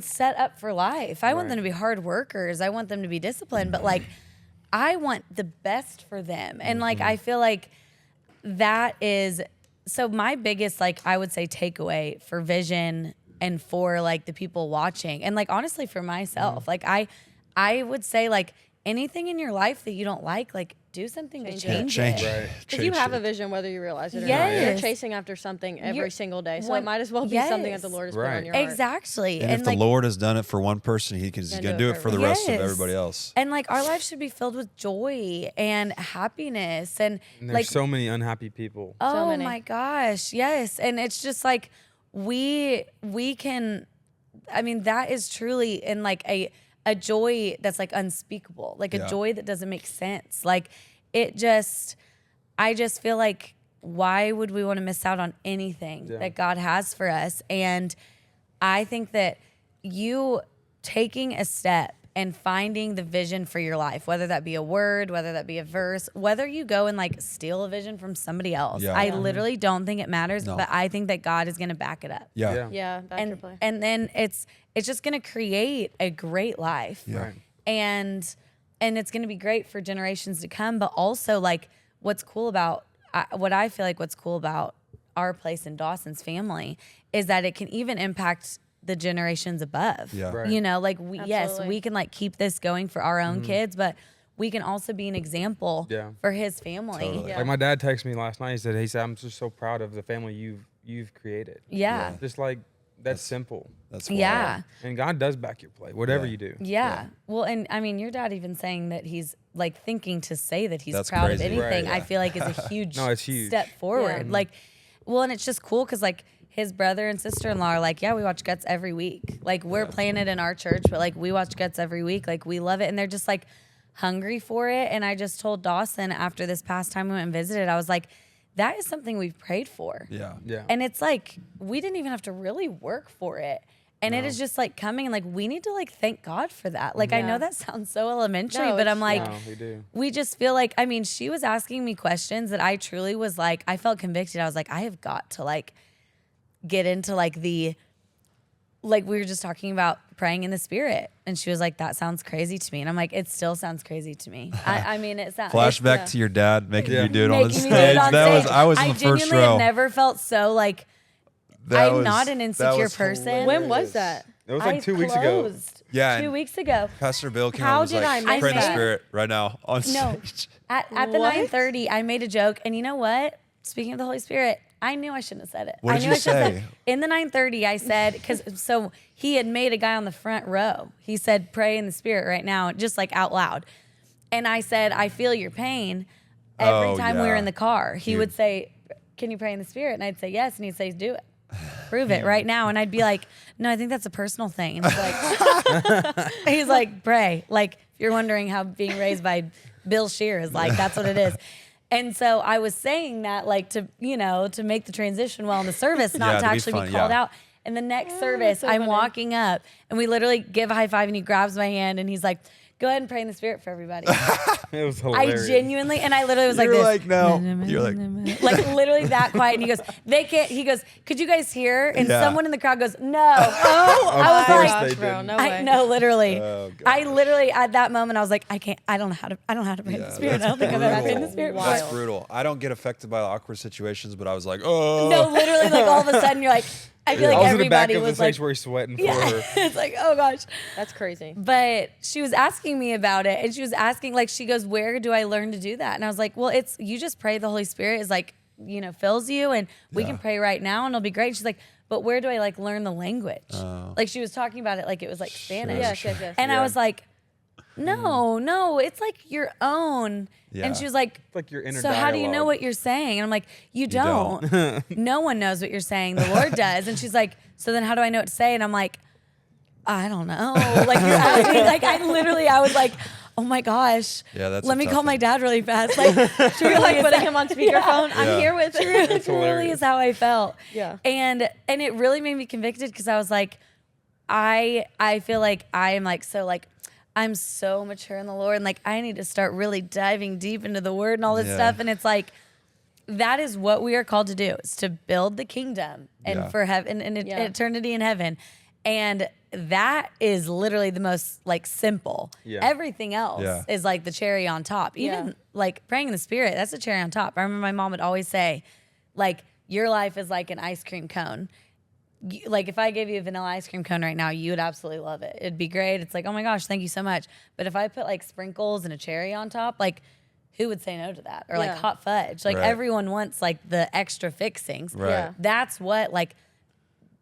set up for life. I want them to be hard workers. I want them to be disciplined, but like, I want the best for them. And like, I feel like that is, so my biggest, like, I would say takeaway for Vision and for like the people watching and like, honestly for myself, like I would say like anything in your life that you don't like do something to change it. Right. Because you have a vision whether you realize it or not. Yes. You're chasing after something every single day. So it might as well be something that the Lord has put on your heart. Exactly. and if the Lord has done it for one person, he's going to do it for the rest of everybody else. And like our life should be filled with joy and happiness and And there's like so many unhappy people. oh many. my gosh, yes. And it's just like we can, that is truly in like a joy that's like unspeakable, like a joy that doesn't make sense. Like I just feel like why would we want to miss out on anything that God has for us? And I think that you taking a step and finding the vision for your life, whether that be a word, whether that be a verse, whether you go and like steal a vision from somebody else, Yeah. I literally don't think it matters, No. but I think that God is going to back it up. Yeah. Yeah, back your play. And then it's just going to create a great life. Yeah. Right. And it's going to be great for generations to come, but also like what's cool about our place in Dawson's family is that it can even impact the generations above. Yeah. Right. You know, like we Absolutely. can like keep this going for our own kids, but we can also be an example for his family. Totally. Yeah. Like my dad texted me last night. He said, I'm just so proud of the family you've created. Yeah. Just like that's simple. That's wild. Yeah. And God does back your play, whatever you do. Yeah. Well, and your dad even saying that he's like thinking to say that he's That's proud crazy. of anything, Right, I yeah. feel like is a huge, No, it's huge. step forward. Yeah. Like, well, and it's just cool because like his brother and sister-in-law are like, yeah, we watch Guts every week. Like we're playing it in our church, but like we watch Guts every week. Like we love it. And they're just like hungry for it. And I just told Dawson after this past time we went and visited, I was like, that is something we've prayed for. Yeah. Yeah. And it's like, we didn't even have to really work for it. And it is just like coming and like, we need to like thank God for that. Like, I know that sounds so elementary, No, but I'm like, No, we do. we just feel like, she was asking me questions that I truly was like, I felt convicted. I was like, I have got to like get into like we were just talking about praying in the spirit. And she was like, that sounds crazy to me. And I'm like, it still sounds crazy to me. It sounds Flashback to your dad making you do it on the making me do it stage. on That was stage. I was in the first genuinely row. have never felt so like, That I'm was- not an that insecure was person. hilarious. When was that? It was like 2 weeks ago. closed Yeah, 2 and- weeks ago. Pastor Bill came How and was did like, I pray in the miss that? spirit right now on No, stage. at the What? 9:30, I made a joke, and you know what? Speaking of the Holy Spirit, I knew I shouldn't have said it. What I did knew you I should have said say? it. In the 9:30, I said so he had made a guy on the front row. He said, "Pray in the Spirit right now," just like out loud. And I said, "I feel your pain." Every Oh, time we were yeah. in the car, he Dude. would say, "Can you pray in the Spirit?" And I'd say, "Yes," and he'd say, "Do it." Prove it right now. And I'd be like, no, I think that's a personal thing. And he's like, pray. Like, if you're wondering how being raised by Bill Shear is like, that's what it is. And so I was saying that like to make the transition well in the service, not Yeah, to to be actually fun, be called yeah. out. In the next service, so I'm funny. walking up and we literally give a high five and he grabs my hand and he's like, go ahead and pray in the Spirit for everybody. It was I hilarious. genuinely, and I literally was You're this. like, no. You're like, Like literally that quiet. And he goes, they can't. He goes, could you guys hear? And Yeah. someone in the crowd goes, no. Oh, I was course like, they Gosh, bro, didn't. no way. I know, literally. Oh, gosh. I literally at that moment I was like, I don't know how to pray in the Spirit. I don't think I've ever prayed in the Spirit before. That's brutal. I don't get affected by awkward situations, but I was like, oh. No, literally, like all of a sudden you're like, I feel I like was in the back everybody of the was like, sanctuary sweating for yeah. her. It's like, oh gosh. That's crazy. But she was asking me about it, and she was asking, like, she goes, where do I learn to do that? And I was like, well, it's, you just pray the Holy Spirit is like, fills you, and we can pray right now, and it'll be great. She's like, but where do I like learn the language? Like she was talking about it like it was like Spanish. Yes, yes, yes. And I was like, No, it's like your own. Yeah. And she was like, Like your inner so how do you know dialogue. what you're saying? And I'm like, you don't. don't. No one knows what you're saying. The Lord does. And she's like, so then how do I know what to say? And I'm like, I don't know. Like you're asking, like I was like, oh my gosh. Yeah, that's let a me tough call my one. dad really fast. Like You're like putting him on speakerphone. Yeah. I'm here with it. it really is how I felt. Yeah. And it really made me convicted because I was like, I feel like I am like so like I'm so mature in the Lord and like I need to start really diving deep into the word and all this Yeah. stuff. And it's like that is what we are called to do, is to build the kingdom and Yeah. for heaven and eternity in heaven. And that is literally the most like simple. Yeah. Everything else Yeah. is like the cherry on top. Even Yeah. like praying in the spirit, that's the cherry on top. I remember my mom would always say, like, your life is like an ice cream cone. Like if I gave you a vanilla ice cream cone right now, you would absolutely love it. It'd be great. It's like, oh my gosh, thank you so much. But if I put like sprinkles and a cherry on top, like who would say no to that? Or like Yeah. hot fudge. Like Right. everyone wants like the extra fixings. Right. Yeah. That's what like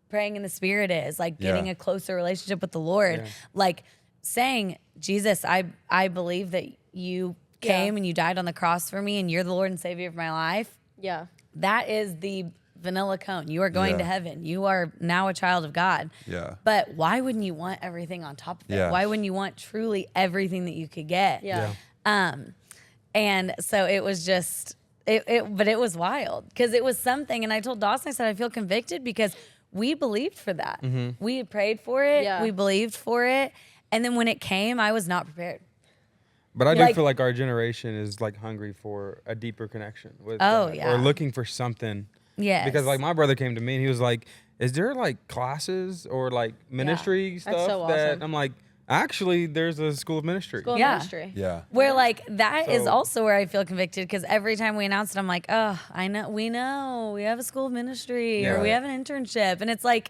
praying in the spirit is, like getting Yeah. a closer relationship with the Lord. Yeah. Like saying, Jesus, I believe that you came Yeah. and you died on the cross for me and you're the Lord and Savior of my life. Yeah. That is the vanilla cone. You are going Yeah. to heaven. You are now a child of God. Yeah. But why wouldn't you want everything on top of it? Yeah. Why wouldn't you want truly everything that you could get? Yeah. And so it was just but it was wild because it was something. And I told Dawson, I said, I feel convicted because we believed for that. We prayed for it. Yeah. We believed for it. And then when it came, I was not prepared. But I do Like- feel like our generation is like hungry for a deeper connection with Oh, God, yeah. or looking for something. Yes. Because like my brother came to me and he was like, "Is there like classes or like ministry That's stuff so that awesome. I'm like, actually there's a school of ministry." School of Yeah. ministry. Yeah. Where like that is So- also where I feel convicted because every time we announce it, I'm like, oh, I know we have a school of ministry or we Yeah. have an internship, and it's like,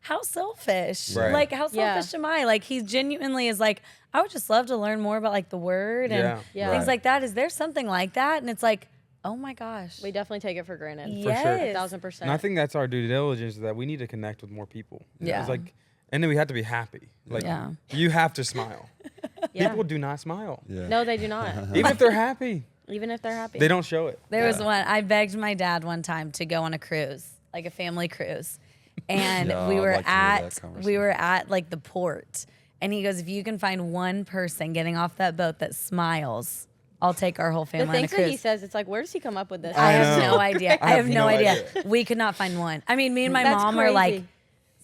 how selfish? Right. Like how Yeah. selfish am I? Like he genuinely is like, I would just love to learn more about like the word and Yeah. Yeah. things Right. like that. Is there something like that? And it's like, oh my gosh, We definitely take it for granted. For sure. yes. 1,000%. And I think that's our due diligence, that we need to connect with more people. Yeah. It's like, and then we have to be happy. Like Yeah. you have to smile. Yeah. People do not smile. Yeah. No, they do not. Even if they're happy, Even if they're happy. they don't show it. There was one, I begged my dad one time to go on a cruise, like a family cruise. And Yeah, we I'd were like to hear that at conversation. like the port. And he goes, if you can find one person getting off that boat that smiles, I'll take our whole the family on a things that he cruise. says, it's like, where does he come up with this? I I have know. no idea. I have no idea. We could not find one. I mean, me and my That's mom are like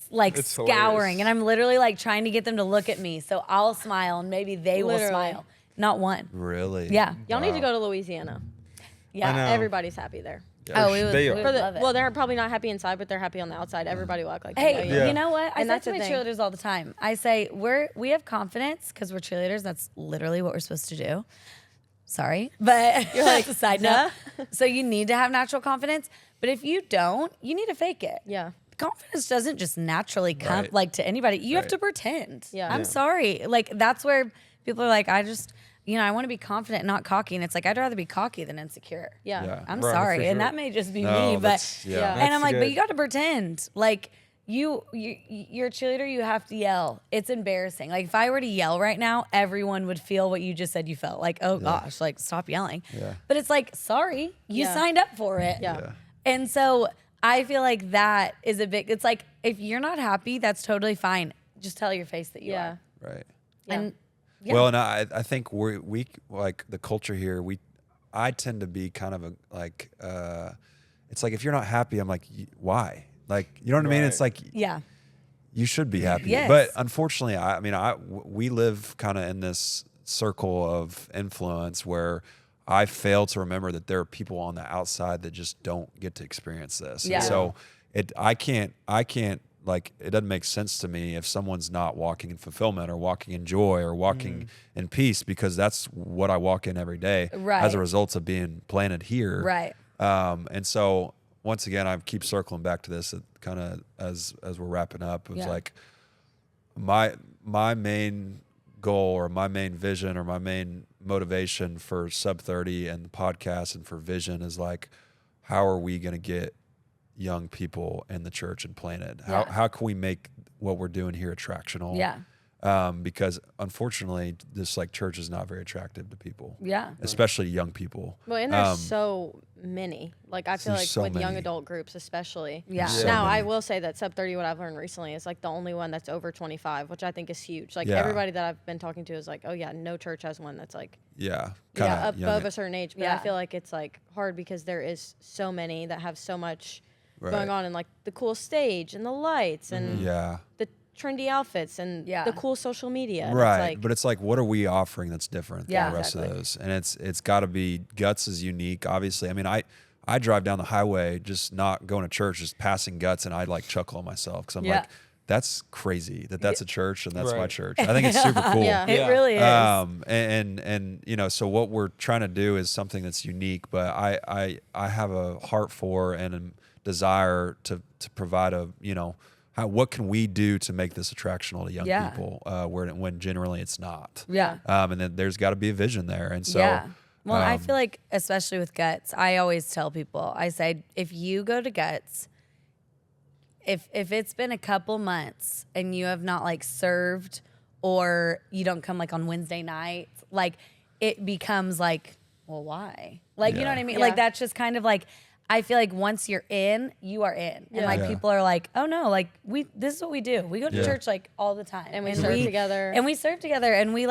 crazy. It's scouring, hilarious. and I'm literally like trying to get them to look at me so I'll smile and maybe they will Literally. smile. Not one. Really? Yeah. Y'all need to Wow. go to Louisiana. Yeah. I know. Everybody's happy there. Oh, we would, They we are. would For the, love it. well, they're probably not happy inside, but they're happy on the outside. Everybody will act like they know Hey, you. Yeah. you know what? I And say that's to the my thing. cheerleaders all the time. I say we have confidence because we're cheerleaders. That's literally what we're supposed to do. Sorry, but you're like a side note. So you need to have natural confidence, but if you don't, you need to fake it. Yeah. Confidence doesn't just naturally come Right. like to anybody. You have Right. to pretend. Yeah. I'm Yeah. sorry. Like that's where people are like, I just, I want to be confident, not cocky. And it's like, I'd rather be cocky than insecure. Yeah. Yeah. I'm Right, sorry. for And sure. that may just be No, me, but that's- yeah. Yeah. and That's I'm like, but good. you got to pretend. Like you're a cheerleader, you have to yell. It's embarrassing. Like if I were to yell right now, everyone would feel what you just said you felt. Like, oh gosh, like stop yelling. Yeah. But it's like, sorry, you Yeah. signed up for it. Yeah. Yeah. And so I feel like that is a big, it's like, if you're not happy, that's totally fine. Just tell your face that you Yeah. are. Right. Yeah. And yeah. Well, and I think we like the culture here. I tend to be kind of a like. It's like if you're not happy, I'm like, why? Like, you know what I mean? It's like yeah. you should be happy. Yes. But unfortunately, we live kind of in this circle of influence where I fail to remember that there are people on the outside that just don't get to experience this. Yeah. And so I can't like, it doesn't make sense to me if someone's not walking in fulfillment or walking in joy or walking in peace, because that's what I walk in every day as Right. a result of being planted here. Right. And so once again, I keep circling back to this kind of as we're wrapping up. It was Yeah. like my main goal or my main vision or my main motivation for SUB30 and the podcast and for Vision is like, how are we going to get young people in the church and planted? Yeah. How can we make what we're doing here attractional? Yeah. because unfortunately, this like church is not very attractive to people. Yeah. Especially young people. Well, and there's so many. Like I feel There's like so with young many. adult groups, especially. Yeah. So Now many. I will say that SUB30, what I've learned recently, is like the only one that's over 25, which I think is huge. Like Yeah. everybody that I've been talking to is like, oh yeah, no church has one that's like Yeah. Kinda young. above a certain age. But I Yeah. feel like it's like hard because there is so many that have so much Right. going on, and like the cool stage and the lights and Yeah. the trendy outfits and the cool social media. And Right. It's like, But it's like, what are we offering that's different Yeah. than the rest of Exactly. those? And it's got to be, Guts is unique, obviously. I mean, I drive down the highway, just not going to church, just passing Guts, and I like chuckle at myself because I'm Yeah. like, that's crazy that's a church and that's my Right. church. I think it's super cool. Yeah. It really is. And you know, so what we're trying to do is something that's unique, but I have a heart for and a desire to provide a, you know, what can we do to make this attractional to young Yeah. people when generally it's not. Yeah. And then there's got to be a vision there. And so Yeah. Well, I feel like, especially with Guts, I always tell people, I say, if you go to Guts, if it's been a couple months and you have not like served or you don't come like on Wednesday nights, like it becomes like, well, why? Like, you know Yeah. what I mean? Yeah. Like that's just kind of like, I feel like once you're in, you are in. And like Yeah. people are like, oh no, like this is what we do. We go to Yeah. church like all the time. And we serve together. And we serve together and we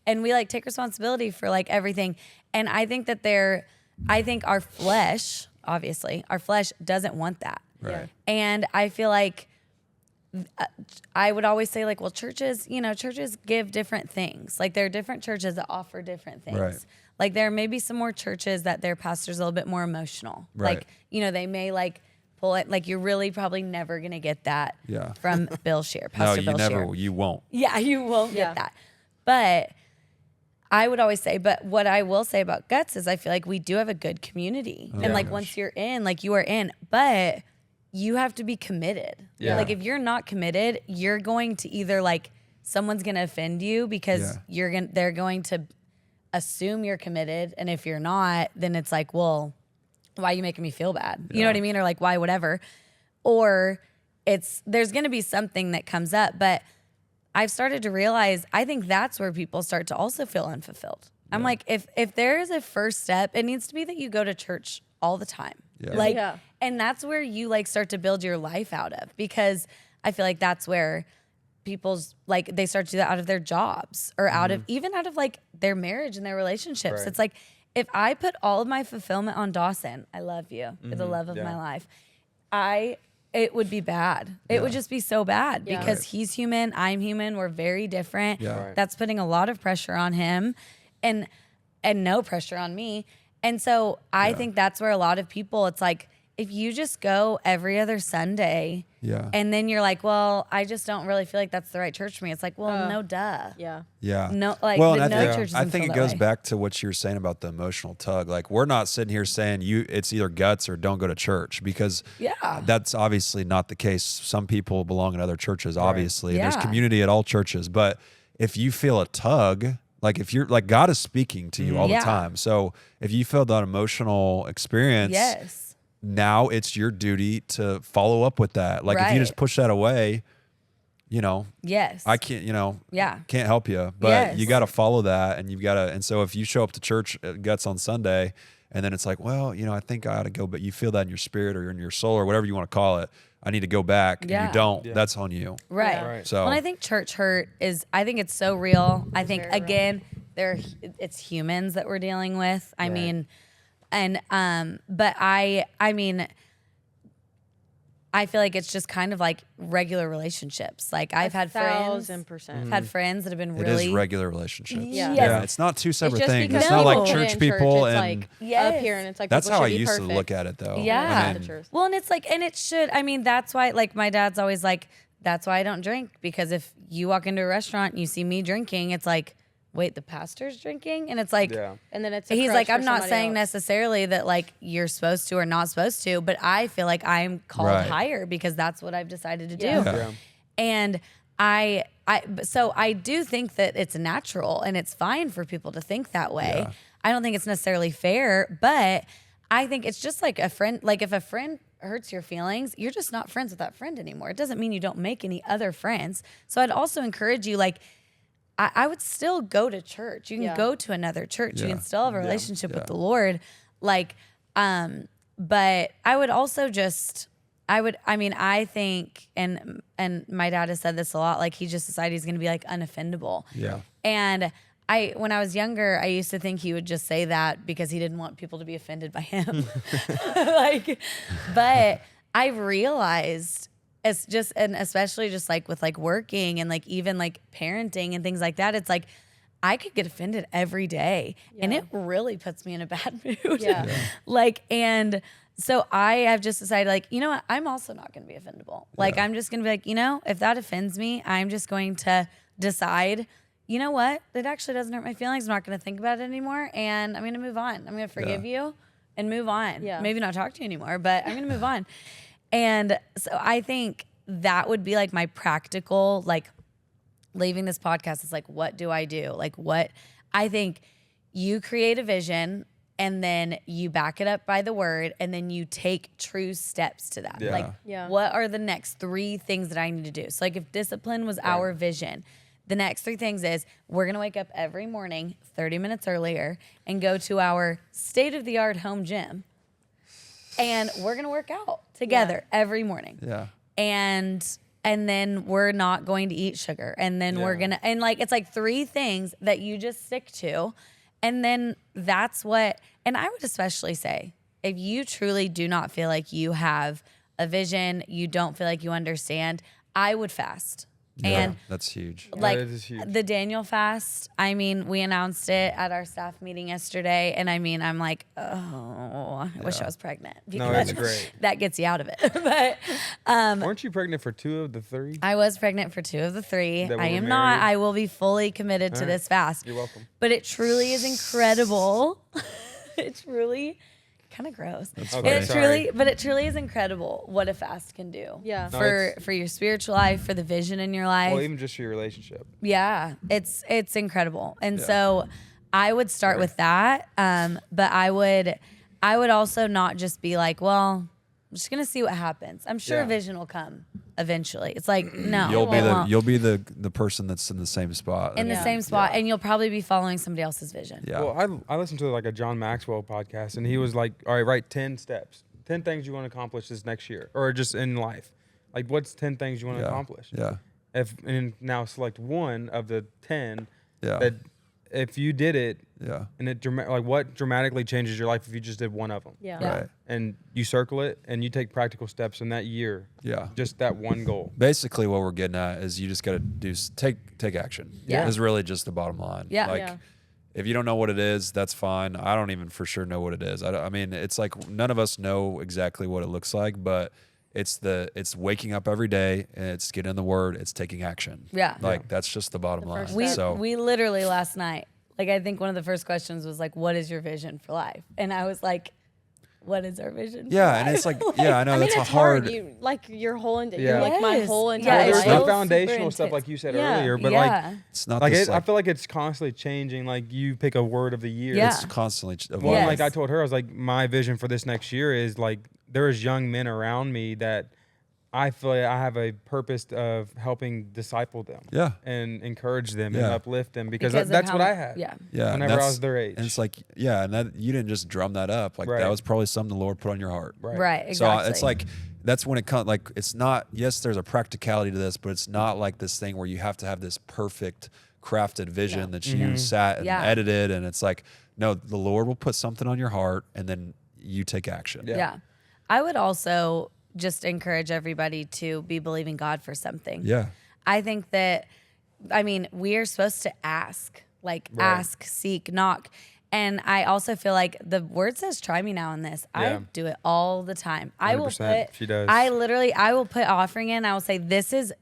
and we take responsibility for like everything. And I think that I think our flesh, obviously, our flesh doesn't want that. Right. And I feel like I would always say like, well, churches give different things. Like there are different churches that offer different things. Right. Like there may be some more churches that their pastor's a little bit more emotional. Right. Like, they may like pull it. Like you're really probably never going to get that Yeah. from Bill Scheer, No, Pastor you Bill never, Scheer. you won't. Yeah, you won't Yeah. get that. But I would always say, but what I will say about Guts is I feel like we do have a good community. And like gosh. once you're in, like you are in, but you have to be committed. Yeah. Like if you're not committed, you're going to either like someone's going to offend you because they're going to assume you're committed. And if you're not, then it's like, well, why are you making me feel bad? You know what I mean? Or like, why, whatever. Or there's going to be something that comes up, but I've started to realize, I think that's where people start to also feel unfulfilled. I'm like, if there is a first step, it needs to be that you go to church all the time. Yeah. Like, Yeah. and that's where you like start to build your life out of, because I feel like that's where people's like, they start to do that out of their jobs or out of, even out of like their marriage and their relationships. Right. It's like, if I put all of my fulfillment on Dawson, I love you, you're the love of Yeah. my life. It would be bad. It would just be so bad Yeah. because Right. he's human, I'm human, we're very different. Yeah. Right. That's putting a lot of pressure on him and no pressure on me. And so I think that's where a lot of people, it's like, if you just go every other Sunday Yeah. and then you're like, well, I just don't really feel like that's the right church for me. It's like, well, no duh. Yeah. Yeah. No, like, well, but and no I think, church I doesn't think feel it that goes way. back to what you were saying about the emotional tug. Like we're not sitting here saying it's either Guts or don't go to church, because Yeah. that's obviously not the case. Some people belong in other churches, obviously. And there's Yeah. community at all churches. But if you feel a tug, like if you're like, God is speaking to you all Yeah. the time. So if you feel that emotional experience, Yes. now it's your duty to follow up with that. Like if you just Right. push that away, Yes. I can't, Yeah. can't help you, but Yes. you got to follow that, and you've got to. And so if you show up to church at Guts on Sunday, and then it's like, well, I think I ought to go, but you feel that in your spirit or in your soul or whatever you want to call it. I need to go back, and Yeah. you don't. Yeah. That's on you. Right. Yeah. Right. So Well, I think church hurt I think it's so real. I think very real. again, it's humans that we're dealing with. I Right. mean, and but I mean, I feel like it's just kind of like regular relationships. Like I've had friends, 1,000%. had friends that have been it really is regular relationships. Yeah. Yes. It's not two separate It's just things. because It's not No. like people church in people it's and like Yes. up here, and it's like that's people how I should be used perfect. to look at it, though. Yeah. I That's mean, the truth. Well, and it's like, and it should. I mean, that's why, like, my dad's always like, that's why I don't drink, because if you walk into a restaurant and you see me drinking, it's like, wait, the pastor's drinking? And it's like, Yeah. And then it's a he's crutch like, for I'm not somebody saying else. necessarily that like you're supposed to or not supposed to, but I feel like I'm called Right. higher because that's what I've decided to do. Yeah. Yeah. And so I do think that it's natural and it's fine for people to think that way. Yeah. I don't think it's necessarily fair, but I think it's just like a friend. Like if a friend hurts your feelings, you're just not friends with that friend anymore. It doesn't mean you don't make any other friends. So I'd also encourage you, like, I would still go to church. You can go to another church. You can still have a relationship with the Lord. Like, but I would also just, I think, and my dad has said this a lot, like he just decided he's going to be like unoffendable. Yeah. And when I was younger, I used to think he would just say that because he didn't want people to be offended by him. But I've realized it's just, and especially just like with like working and like even like parenting and things like that, it's like I could get offended every day and it really puts me in a bad mood. Like, and so I have just decided, like, you know what? I'm also not going to be offendable. Like, I'm just going to be like, you know, if that offends me, I'm just going to decide, you know what? It actually doesn't hurt my feelings. I'm not going to think about it anymore. And I'm going to move on. I'm going to forgive you and move on. Maybe not talk to you anymore, but I'm going to move on. And so I think that would be like my practical, like leaving this podcast is like, what do I do? Like what I think you create a vision and then you back it up by the word and then you take true steps to that. Like what are the next 3 things that I need to do? So like if discipline was our vision, the next 3 things is we're going to wake up every morning 30 minutes earlier and go to our state-of-the-art home gym. And we're going to work out together every morning. And then we're not going to eat sugar. And then we're going to, and like, it's like 3 things that you just stick to. And then that's what, and I would especially say, if you truly do not feel like you have a vision, you don't feel like you understand, I would fast. And that's huge. Like that is huge. the Daniel fast, I mean, we announced it at our staff meeting yesterday. And I mean, I'm like, oh, I wish I was pregnant. No, that's great. That gets you out of it. But weren't you pregnant for 2 of the 3? I was pregnant for 2 of the 3. That I were am not. married? I will be fully committed to this fast. You're welcome. But it truly is incredible. It's really kind of gross. funny. It truly is incredible what a fast can do. Yeah. No, For your spiritual life, for the vision in your life. Well, even just for your relationship. Yeah, it's incredible. And so I would start with that. But I would also not just be like, well, I'm just gonna see what happens. I'm sure a vision will come eventually. It's like, no. You'll be the person that's in the same spot. In the same spot, and you'll probably be following somebody else's vision. Yeah. Well, I listened to like a John Maxwell podcast, and he was like, all right, write 10 steps, 10 things you want to accomplish this next year, or just in life. Like, what's 10 things you want to accomplish? Yeah. And now select 1 of the 10 Yeah. that if you did it, and it like what dramatically changes your life if you just did 1 of them. Right. And you circle it, and you take practical steps in that year. Yeah. Just that one goal. Basically, what we're getting at is you just got to take action. Yeah. Is really just the bottom line. Yeah. Like, if you don't know what it is, that's fine. I don't even for sure know what it is. I mean, it's like none of us know exactly what it looks like, but it's waking up every day and it's getting in the word. It's taking action. Yeah. Like that's just the bottom line. We literally last night, like I think one of the first questions was like, what is your vision for life? And I was like, what is our vision? Yeah, for and life? it's like, I know that's it's a hard. You like your whole Yeah. you're like my Yes. whole Yeah, entire There's it's the so super foundational stuff, intense. like you said Yeah. earlier, but like It's not like this, I feel like it's constantly changing. Like you pick a word of the year. Yeah. it's constantly Well, Yes. like I told her, I was like, my vision for this next year is like there's young men around me that I feel like I have a purpose of helping disciple them. Yeah. And encourage them and Yeah. uplift them because Because of that's how what I much- had. Yeah. Yeah, and Whenever I that's- was their age. And it's like, and that you didn't just drum that up. Like Right. that was probably something the Lord put on your heart. Right. Exactly. So it's like that's when it comes. Like it's not. Yes, there's a practicality to this, but it's not like this thing where you have to have this perfect crafted vision that you sat and Yeah. edited. And it's like, no, the Lord will put something on your heart, and then you take action. Yeah. I would also just encourage everybody to be believing God for something. Yeah. I think that, I mean, we are supposed to ask, ask, seek, knock. And I also feel like the word says, try me now in this. I Yeah. do it all the time. I will 100%. put, She does. I will put offering in. I will say, this is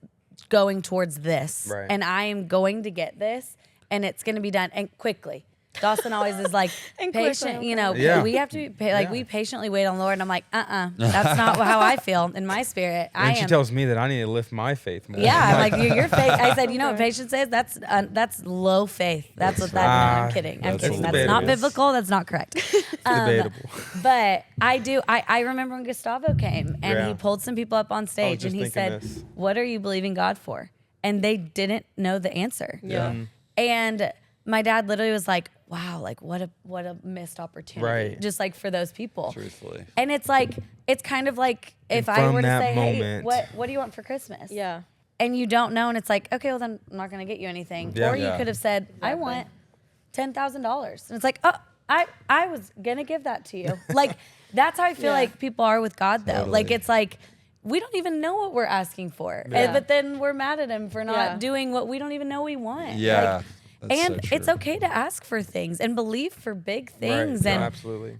going towards this. Right. And I am going to get this and it's going to be done and quickly. Dawson always is like And quick, patient, like, you know, Yeah. we have to be like Yeah. we patiently wait on the Lord. And I'm like, that's not how I feel in my spirit. And she tells me that I need to lift my faith more. Yeah, I'm like your faith. I said, you know what patience is? That's low faith. That's what that. No, I'm kidding. I'm That's kidding. That's debatable. not biblical. That's not correct. Debatable. But I do. I remember when Gustavo came and Yeah. he pulled some people up on stage just and he thinking said, this. "What are you believing God for?" And they didn't know the answer. Yeah. And my dad literally was like, "Wow, like what a missed opportunity." Right. Just like for those people. Truthfully. And it's like it's kind of like if And I from were to that say, "Hey, moment- what do you want for Christmas?" Yeah. And you don't know, and it's like, okay, well then I'm not gonna get you anything. Yeah. Or you Yeah. could have said, I Exactly. want $10,000, and it's like, oh, I was gonna give that to you. Like that's how I feel Yeah. like people are with God, though. Like Totally. it's like we don't even know what we're asking for, Yeah. but then we're mad at Him for not Yeah. doing what we don't even know we want. Yeah. Like, that's so and true. it's okay to ask for things and believe for big things. Right. And No, absolutely.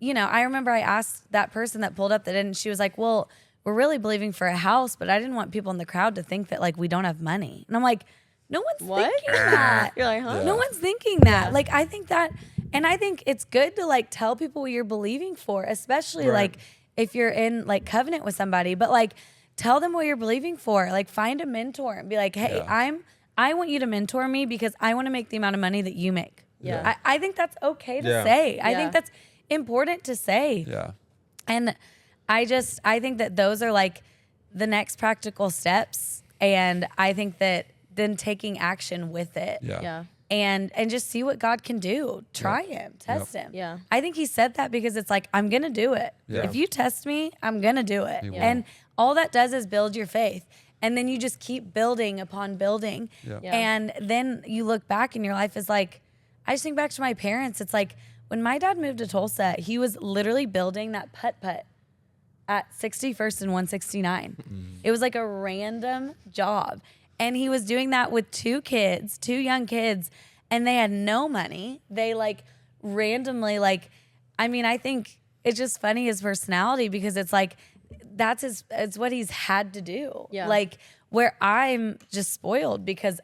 you know, I remember I asked that person that pulled up that didn't, she was like, well, we're really believing for a house, but I didn't want people in the crowd to think that like we don't have money. And I'm like, no one's What? thinking that. You're like, huh? Yeah. No one's thinking that. Like, I think that, and I think it's good to like tell people what you're believing for, especially Right. like if you're in like covenant with somebody, but like tell them what you're believing for. Like find a mentor and be like, hey, Yeah. I want you to mentor me because I want to make the amount of money that you make. Yeah. I think that's okay to Yeah. say. I Yeah. think that's important to say. Yeah. And I think that those are like the next practical steps. And I think that then taking action with it. Yeah. Yeah. And just see what God can do. Try Him, test Him. Yeah. I think He said that because it's like, I'm going to do it. Yeah. If you test me, I'm going to do it. will. And all that does is build your faith. And then you just keep building upon building. Yeah. Yeah. And then you look back and your life is like, I just think back to my parents. It's like when my dad moved to Tulsa, he was literally building that putt-putt at 61st and 169. It was like a random job. And he was doing that with two young kids, and they had no money. They like randomly I think it's just funny his personality because it's like it's what he's had to do. Yeah. Like where I'm just spoiled because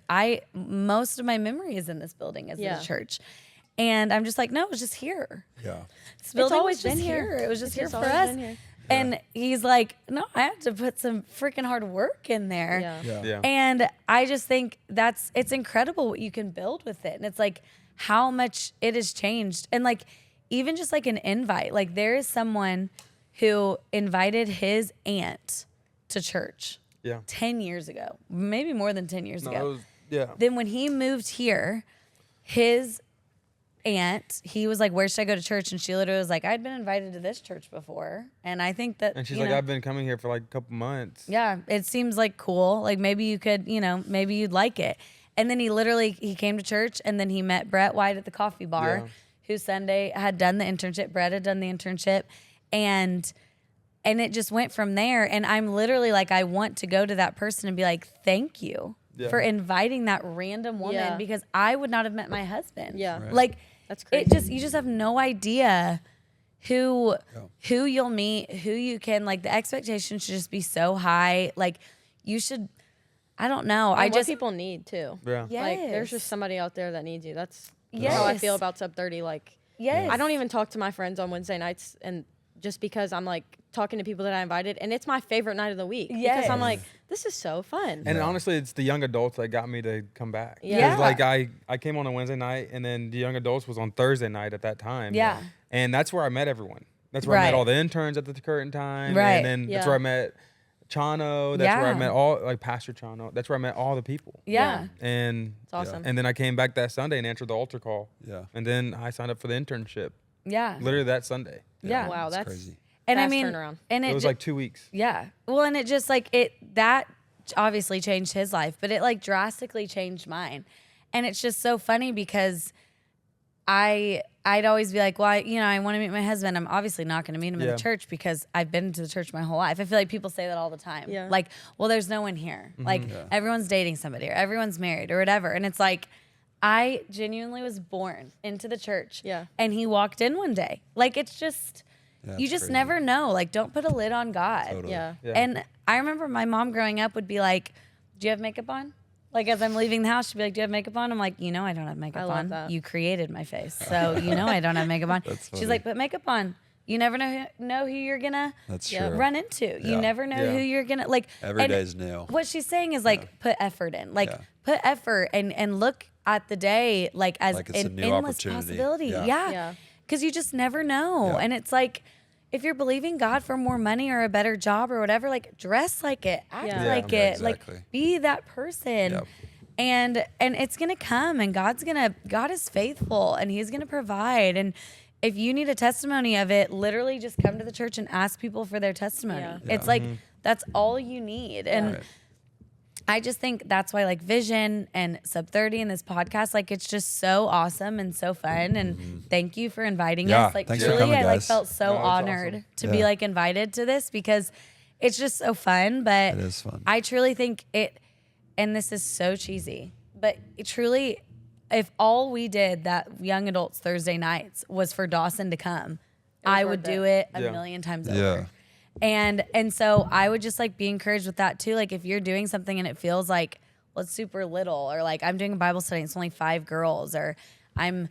most of my memory is in this building as Yeah. a church. And I'm just like, no, it was just here. Yeah. This building always was just been here. It was just It's here just for always us. been here. And he's like, no, I have to put some freaking hard work in there. Yeah. Yeah. Yeah. And I just think it's incredible what you can build with it. And it's like how much it has changed. And like, even just like an invite, like there is someone who invited his aunt to church Yeah. 10 years ago, maybe more than 10 years No, ago. it was, yeah. Then when he moved here, his aunt, he was like, where should I go to church? And she literally was like, I'd been invited to this church before. And I think that, And she's you like, know, I've been coming here for like a couple months. yeah, it seems like cool. Like maybe you could, maybe you'd like it. And then he came to church and then he met Brett White at the coffee bar, Yeah. who Sunday had done the internship. Brett had done the internship. And it just went from there. And I'm literally like, I want to go to that person and be like, thank you Yeah. for inviting that random woman Yeah. because I would not have met my husband. Yeah. Right. Like That's crazy. you just have no idea who you'll meet, who you can, like the expectation should just be so high. Like you should, I don't know. And what people need too. Yeah. Yeah. Like there's Yes. just somebody out there that needs you. That's Yes. how I feel about SUB30. Like Yes. I don't even talk to my friends on Wednesday nights and just because I'm like talking to people that I invited and it's my favorite night of the week. Because Yes. I'm like, this is so fun. And honestly, it's the young adults that got me to come back. Yeah. 'Cause, like I came on a Wednesday night, and then the young adults was on Thursday night at that time. Yeah. And that's where I met everyone. That's where I met Right. all the interns at the current time. Right. And then that's Yeah. where I met Chano. That's where I Yeah. met all like Pastor Chano. That's where I met all the people. Yeah. And It's awesome. and then I came back that Sunday and answered the altar call. Yeah. And then I signed up for the internship. Yeah. Literally that Sunday. Yeah. Wow, It's that's crazy. And I fast mean, turnaround. and It was like 2 weeks. yeah. Well, and it just like that obviously changed his life, but it like drastically changed mine. And it's just so funny because I'd always be like, well, I want to meet my husband. I'm obviously not going to meet him in Yeah. the church because I've been to the church my whole life. I feel like people say that all the time. Yeah. Like, well, there's no one here. Like everyone's dating somebody or everyone's married or whatever. And it's like, I genuinely was born into the church. Yeah. And he walked in one day. Like, it's just, Yeah, you it's just crazy. never know. Like, don't put a lid on God. Totally. Yeah. Yeah. And I remember my mom growing up would be like, do you have makeup on? Like as I'm leaving the house, she'd be like, "Do you have makeup on?" I'm like, "You know, I don't have makeup I love on. that. You created my face, so you know I don't have makeup on." That's She's funny. like, "Put makeup on. You never know who you're gonna That's Yeah. true. run into. You Yeah. never know Yeah. who you're gonna like." Every and day's new. What she's saying is like, put effort in. Like, Yeah. put effort and look at the day like as Like it's a an new endless opportunity. possibility. Yeah. Yeah. Because you just never know, Yeah. and it's like. If you're believing God for more money or a better job or whatever, like dress like it, act Yeah. like Yeah, it, exactly. like be that person. Yep. And it's gonna come, and God is faithful, and He's gonna provide. And if you need a testimony of it, literally just come to the church and ask people for their testimony. Yeah. It's like that's all you need. And Right. I just think that's why like Vision and SUB30 and this podcast, like it's just so awesome and so fun. And thank you for inviting Yeah, us. Like thanks for truly, coming, I like guys. felt so No, it's honored awesome. to Yeah. be like invited to this because it's just so fun. But It is fun. I truly think it, and this is so cheesy, but it truly, if all we did that young adults Thursday nights was for Dawson to come, I would worth do it. it a Yeah. million times Yeah. over. And so I would just like be encouraged with that too. Like if you're doing something and it feels like, well, it's super little, or like I'm doing a Bible study, and it's only 5 girls, or I'm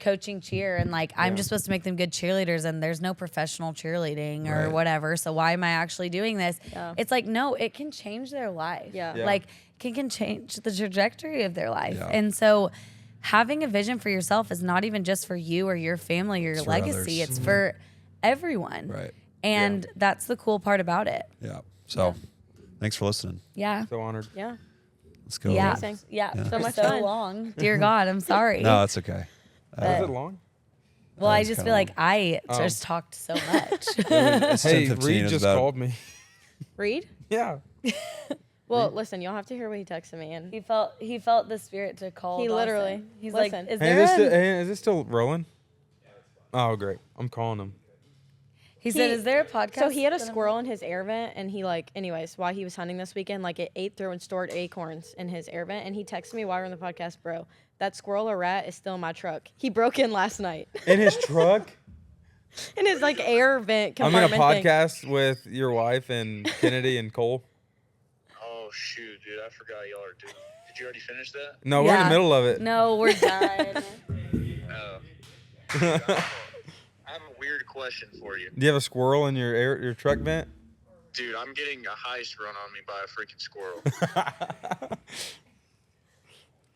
coaching cheer and like I'm just supposed to make them good cheerleaders and there's no professional cheerleading or Right. whatever. So why am I actually doing this? Yeah. It's like, no, it can change their life. Yeah. Yeah. Like it can change the trajectory of their life. Yeah. And so having a vision for yourself is not even just for you or your family or your for legacy. others. It's for everyone. Right. And that's the cool part about it. Yeah. So, thanks for listening. Yeah. So honored. Yeah. Let's go. Yeah. Amazing. Yeah. Yeah. So much so fun. long. Dear God, I'm sorry. No, that's okay. Was it long? Well, I was just kinda feel like long. I just talked so much. It's Hey, 10:15 Reed is just about- called me. Reed? Yeah. Well, listen, you'll have to hear what he texted me. And he felt the spirit to call. He Dawson. literally- He's listen. like, is Hey, there is this still rolling? Oh, great. I'm calling him. He said, is there a podcast? So he had a that I'm- squirrel in his air vent, and he like, anyways, while he was hunting this weekend, like it ate through and stored acorns in his air vent. And he texted me while we were on the podcast, bro, that squirrel or rat is still in my truck. He broke in last night In his truck? in his like air vent I'm in a compartment thing. podcast with your wife and Kennedy and Cole. Oh shoot, dude! I forgot y'all are doing. Did you already finish that? No, we're in Yeah. the middle of it. No, we're done. I have a weird question for you, Do you have a squirrel in your truck vent? dude. I'm getting a heist run on me by a freaking squirrel.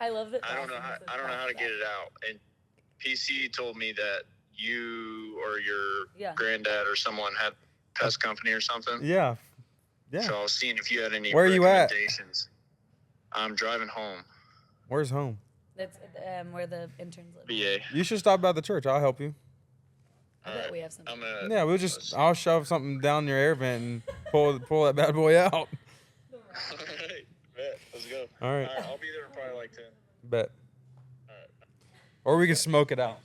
I love that. I don't know how to get it out. And PC told me that you or your Yeah. granddad or someone had pest company or something. Yeah. Yeah. So I was seeing if you had any Where are you at? recommendations. I'm driving home. Where's home? That's where the interns live. BA. You should stop by the church. I'll help you. I bet we have something. I'm gonna. Yeah, I'll shove something down your air vent and pull that bad boy out. All right, bet. Let's go. All right. All right, I'll be there probably like 10. Bet. Or we can smoke it out.